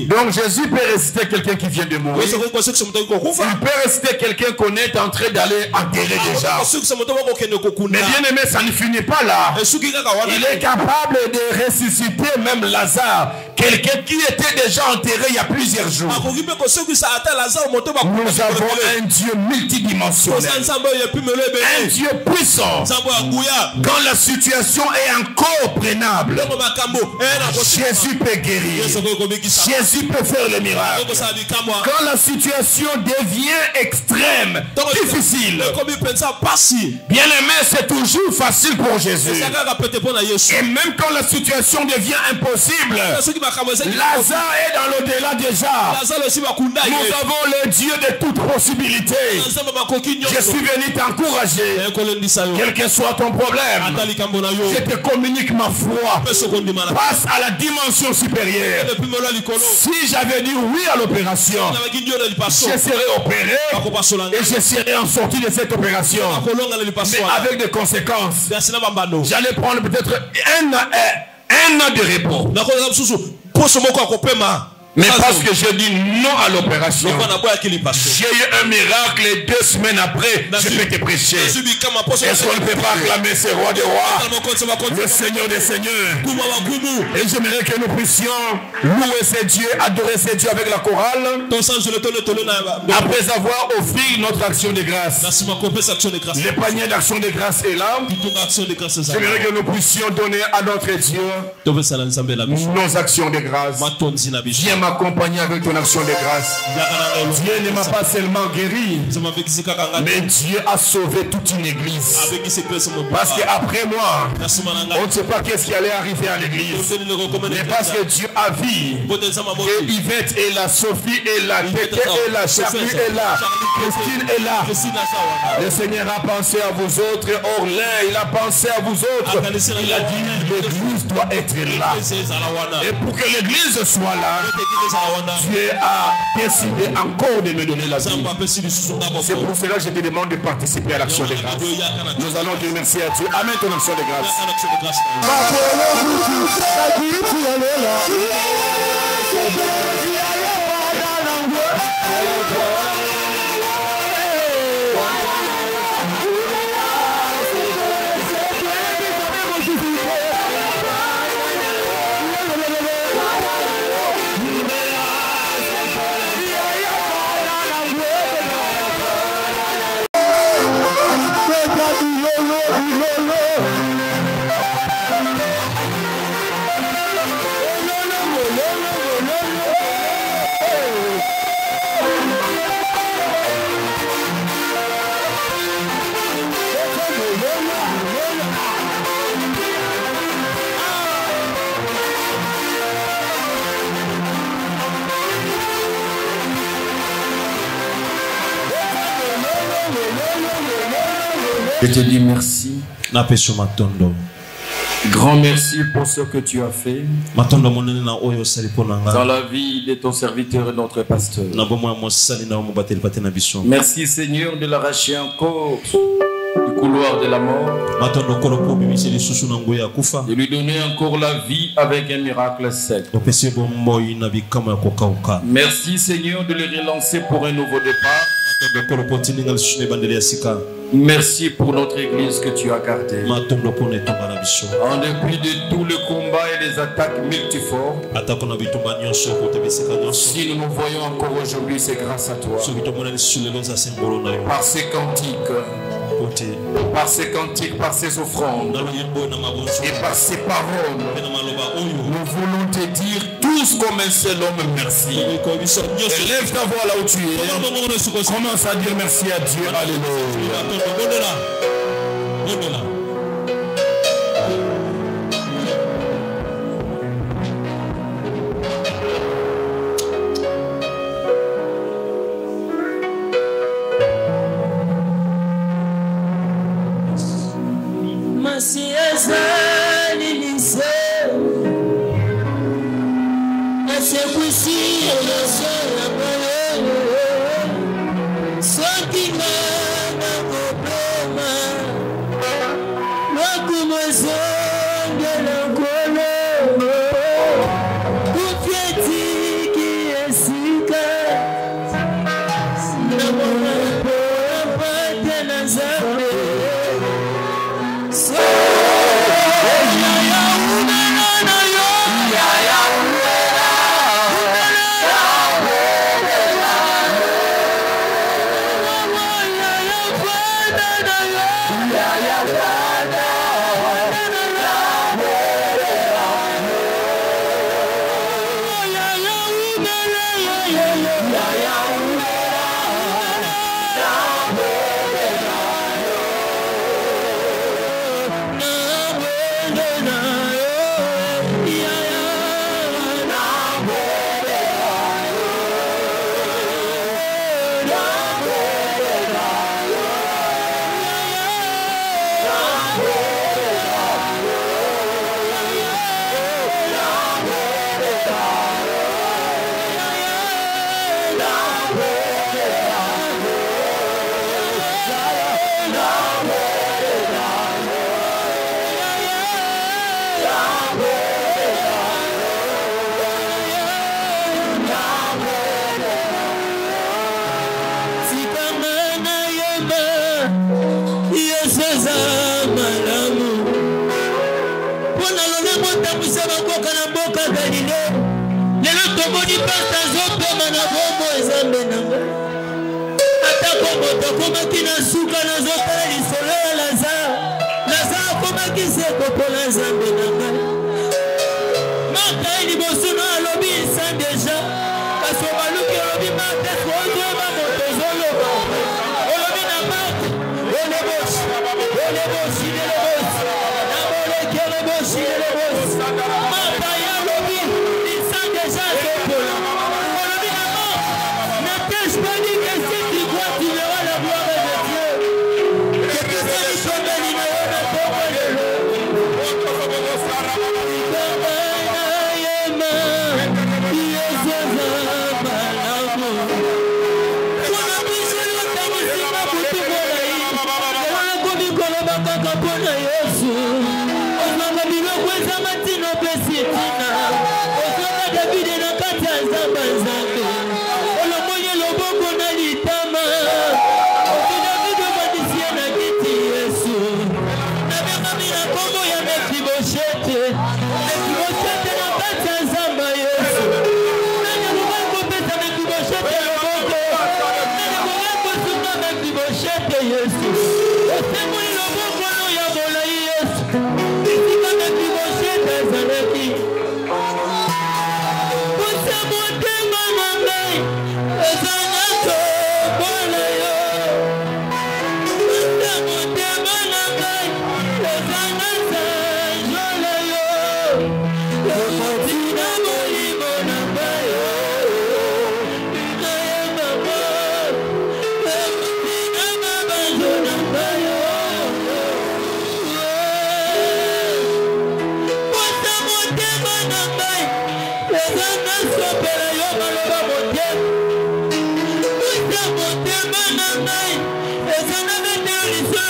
B: Donc Jésus peut ressusciter quelqu'un qui vient de mourir. Il peut ressusciter quelqu'un qu'on est en train d'aller enterrer déjà. Mais bien aimé, ça ne finit pas là. Il est capable de ressusciter même Lazare, quelqu'un qui était déjà enterré il y a plusieurs jours. Nous avons un Dieu multidimensionnel, un Dieu puissant. Quand la situation est encore prenable, Jésus peut guérir. Jésus peut faire le miracle. Quand la situation devient extrême, difficile, bien aimé, c'est toujours facile pour Jésus. Et même quand la situation devient impossible, Lazare est dans l'au-delà déjà. Nous avons le Dieu de toute possibilité. Je suis venu t'encourager. Quel que soit ton problème, je te communique ma foi. Passe à la dimension supérieure. Si j'avais dit oui à l'opération, je serais opéré et je serais en sortie de cette opération, mais avec des conséquences. J'allais prendre peut-être un an de repos. Mais parce que je dis non à l'opération, j'ai eu un miracle et 2 semaines après, je peux te prêcher. Est-ce qu'on ne peut pas acclamer ce roi des rois, le Seigneur des seigneurs? Et j'aimerais que nous puissions louer ce Dieu, adorer ce Dieu avec la chorale, après avoir offert notre action de grâce. Le panier d'action de grâce est là. J'aimerais que nous puissions donner à notre Dieu nos actions de grâce. Viens m'accompagner avec ton action de grâce. Dieu ne m'a pas seulement guéri, mais Dieu a sauvé toute une église. Parce qu'après moi, on ne sait pas qu'est-ce qui allait arriver à l'église. Mais parce que Dieu a vu que Yvette est là, Sophie est là, Tété est là, Charlie est là, Christine est là. Le Seigneur a pensé à vous autres, Orlin, il a pensé à vous autres. Il a dit l'église doit être là. Et pour que l'église soit là, Dieu a décidé encore de me donner la vie. C'est pour cela que je te demande de participer à l'action de grâce. Nous allons te remercier à Dieu. Amen, ton action de grâce. Je te dis merci. Grand merci pour ce que tu as fait dans la vie de ton serviteur et notre pasteur. Merci Seigneur de l'arracher encore du couloir de la mort, de lui donner encore la vie avec un miracle sec. Merci Seigneur de le relancer pour un nouveau départ. Merci pour notre église que tu as gardée. En dépit de tout le combat et les attaques multiformes, si nous nous voyons encore aujourd'hui, c'est grâce à toi. Par ces cantiques, par ces offrandes et par ces paroles, nous voulons te dire tous comme un seul homme merci. Élève ta voix là où tu es. Commence à dire merci à Dieu. Alléluia.
C: Baba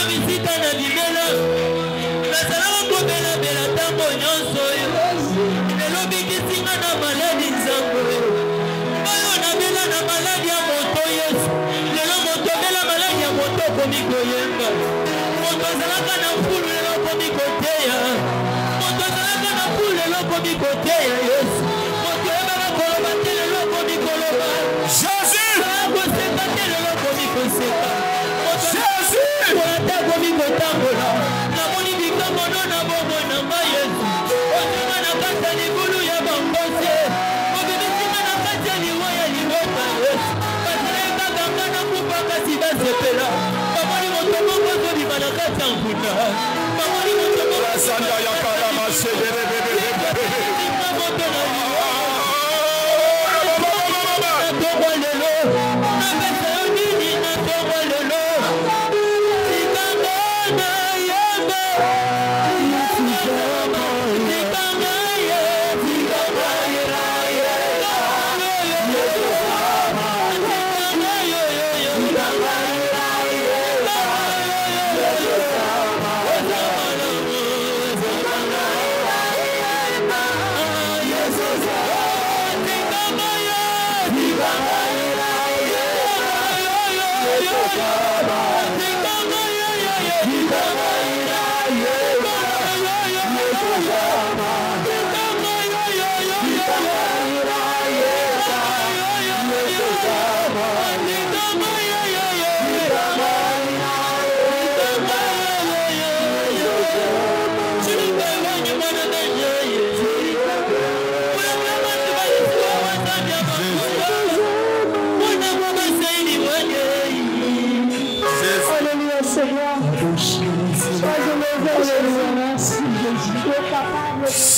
C: visita na bimela nazalaka kobela bela ntango nyonso lelo bikisinga na maladi nzambe oyo nabela na maladi ya moto yesu lelo moto abela maladi ya moto okomi koyemba moto azalaka na mfulu lelo okomi koteya moto azalaka na mfulu lelo okomi koteya yesu moto oyebaka koloba te lelo okomi koloba
A: Jésus
C: akoseka te lelo okomi koseka
A: Jésus
C: kolata okomi kotambola namoni bikambo no na bongo na ngai yesu osinga na kati ya libulu ya bambose obibisinga na kati ya liwa ya libota yesu bazelekaka nga na kupa kasi basepela bamoni moto moko ozobima na kati ya nkunda bamoni moto moko
A: Sanda ya karama shedere bebe
C: moto na liwa natongwa lelo napesa yo nini natongwa lelo tikanga na yembe tikanga ye tikanga ye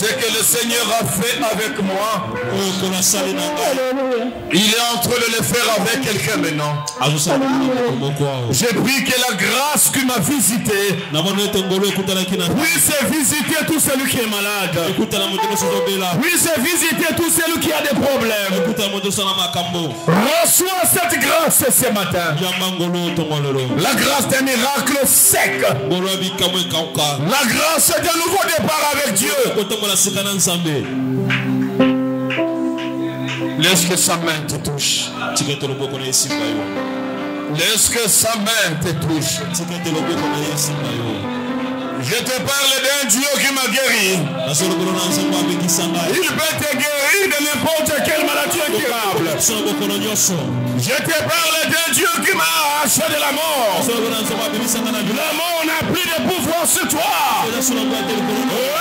A: Ce que le Seigneur a fait avec moi, il est en train de le faire avec quelqu'un maintenant. J'ai pris que la grâce qui m'a visité puisse visiter tout celui qui est malade, puisse visiter tout celui qui a des problèmes. Reçois cette grâce ce matin. La grâce d'un miracle sec. La grâce d'un nouveau départ avec Dieu. Laisse que sa main te touche. Laisse que sa main te touche. Je te parle d'un Dieu qui m'a guéri. Il peut te guérir de n'importe quelle maladie incurable. Je te parle d'un Dieu qui m'a arraché de la mort. La mort n'a plus de pouvoir sur toi.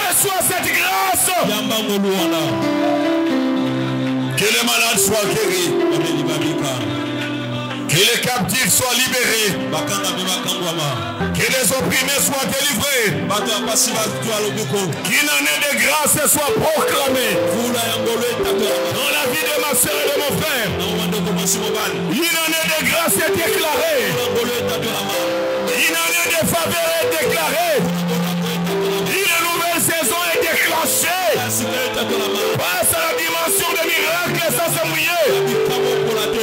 A: Reçois cette grâce. Que les malades soient guéris. Que les captifs soient libérés. Que les opprimés soient délivrés. Qu'une année de grâce soit proclamée dans la vie de ma soeur et de mon frère. Une année de grâce est déclarée. Une année de faveur est déclarée. Une nouvelle saison est déclenchée. Passe à la dimension de miracle sans se mouiller.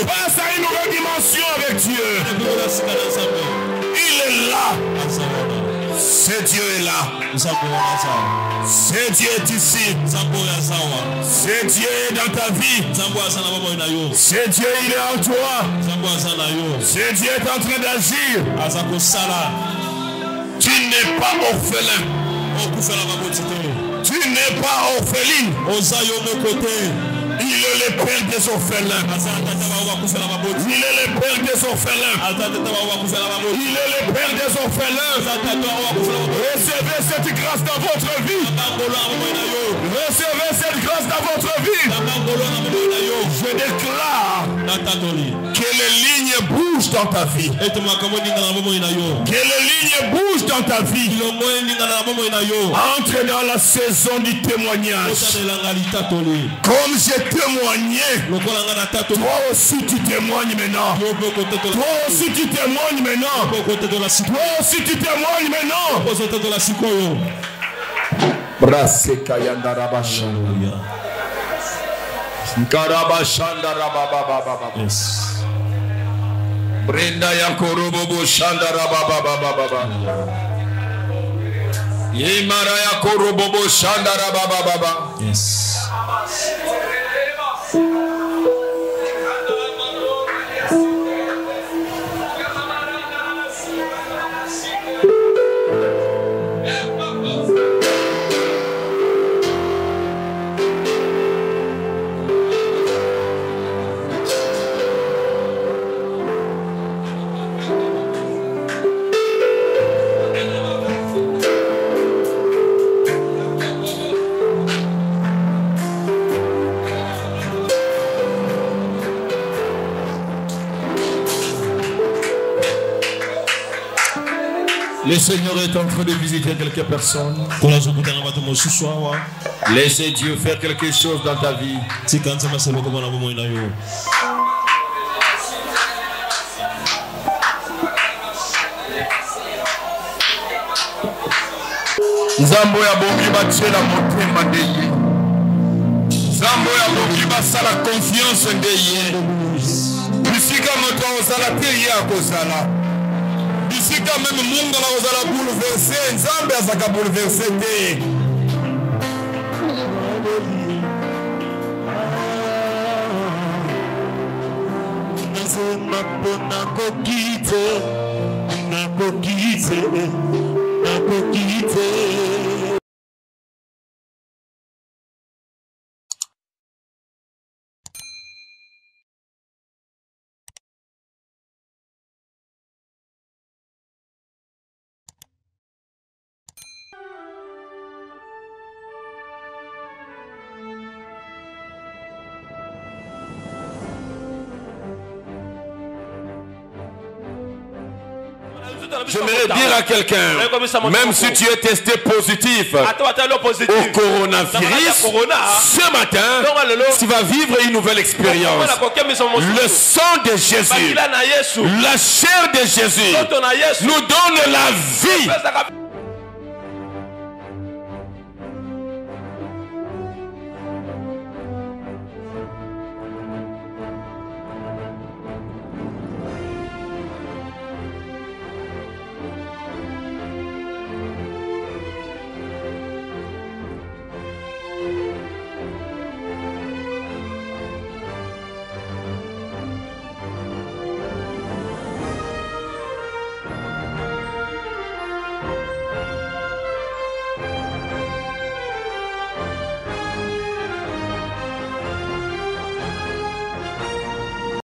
A: Passe à une nouvelle dimension avec Dieu. Il est là. Ce Dieu est là. Ce Dieu est ici. Ce Dieu est dans ta vie. Ce Dieu il est en toi. Ce Dieu est en train d'agir. Tu n'es pas orphelin. Tu n'es pas orpheline. Il est le père des orphelins. Il est le père des orphelins. Il est le père des orphelins. Recevez cette grâce dans votre vie. Recevez cette grâce dans votre vie. Je déclare que les lignes bougent dans ta vie. Que les lignes bougent dans ta vie. Entre dans la saison du témoignage. Comme j'ai témoigné, toi aussi tu témoignes maintenant. Toi aussi tu témoignes maintenant. Toi aussi tu témoignes maintenant. Braseka yandarabasha. Karabashanda rabababa.
B: Brenda Yakorobo Shandara Baba Baba Baba. Yemara Yakorobo Shandara Baba Baba.
A: Yes.
B: Le Seigneur est en train de visiter quelques personnes. Laissez Dieu faire quelque chose dans ta vie. Nzambo ya bongi batiela motema ndeye. Nzambo ya bongi basala confiance ndeye. Bisika moto ozala te ye akozala. Bisika même munga na ozala bouleversé, Nzambe azaka bouleversé te. J'aimerais dire à quelqu'un, même si tu es testé positif au coronavirus, ce matin, tu vas vivre une nouvelle expérience. Le sang de Jésus, la chair de Jésus nous donne la vie.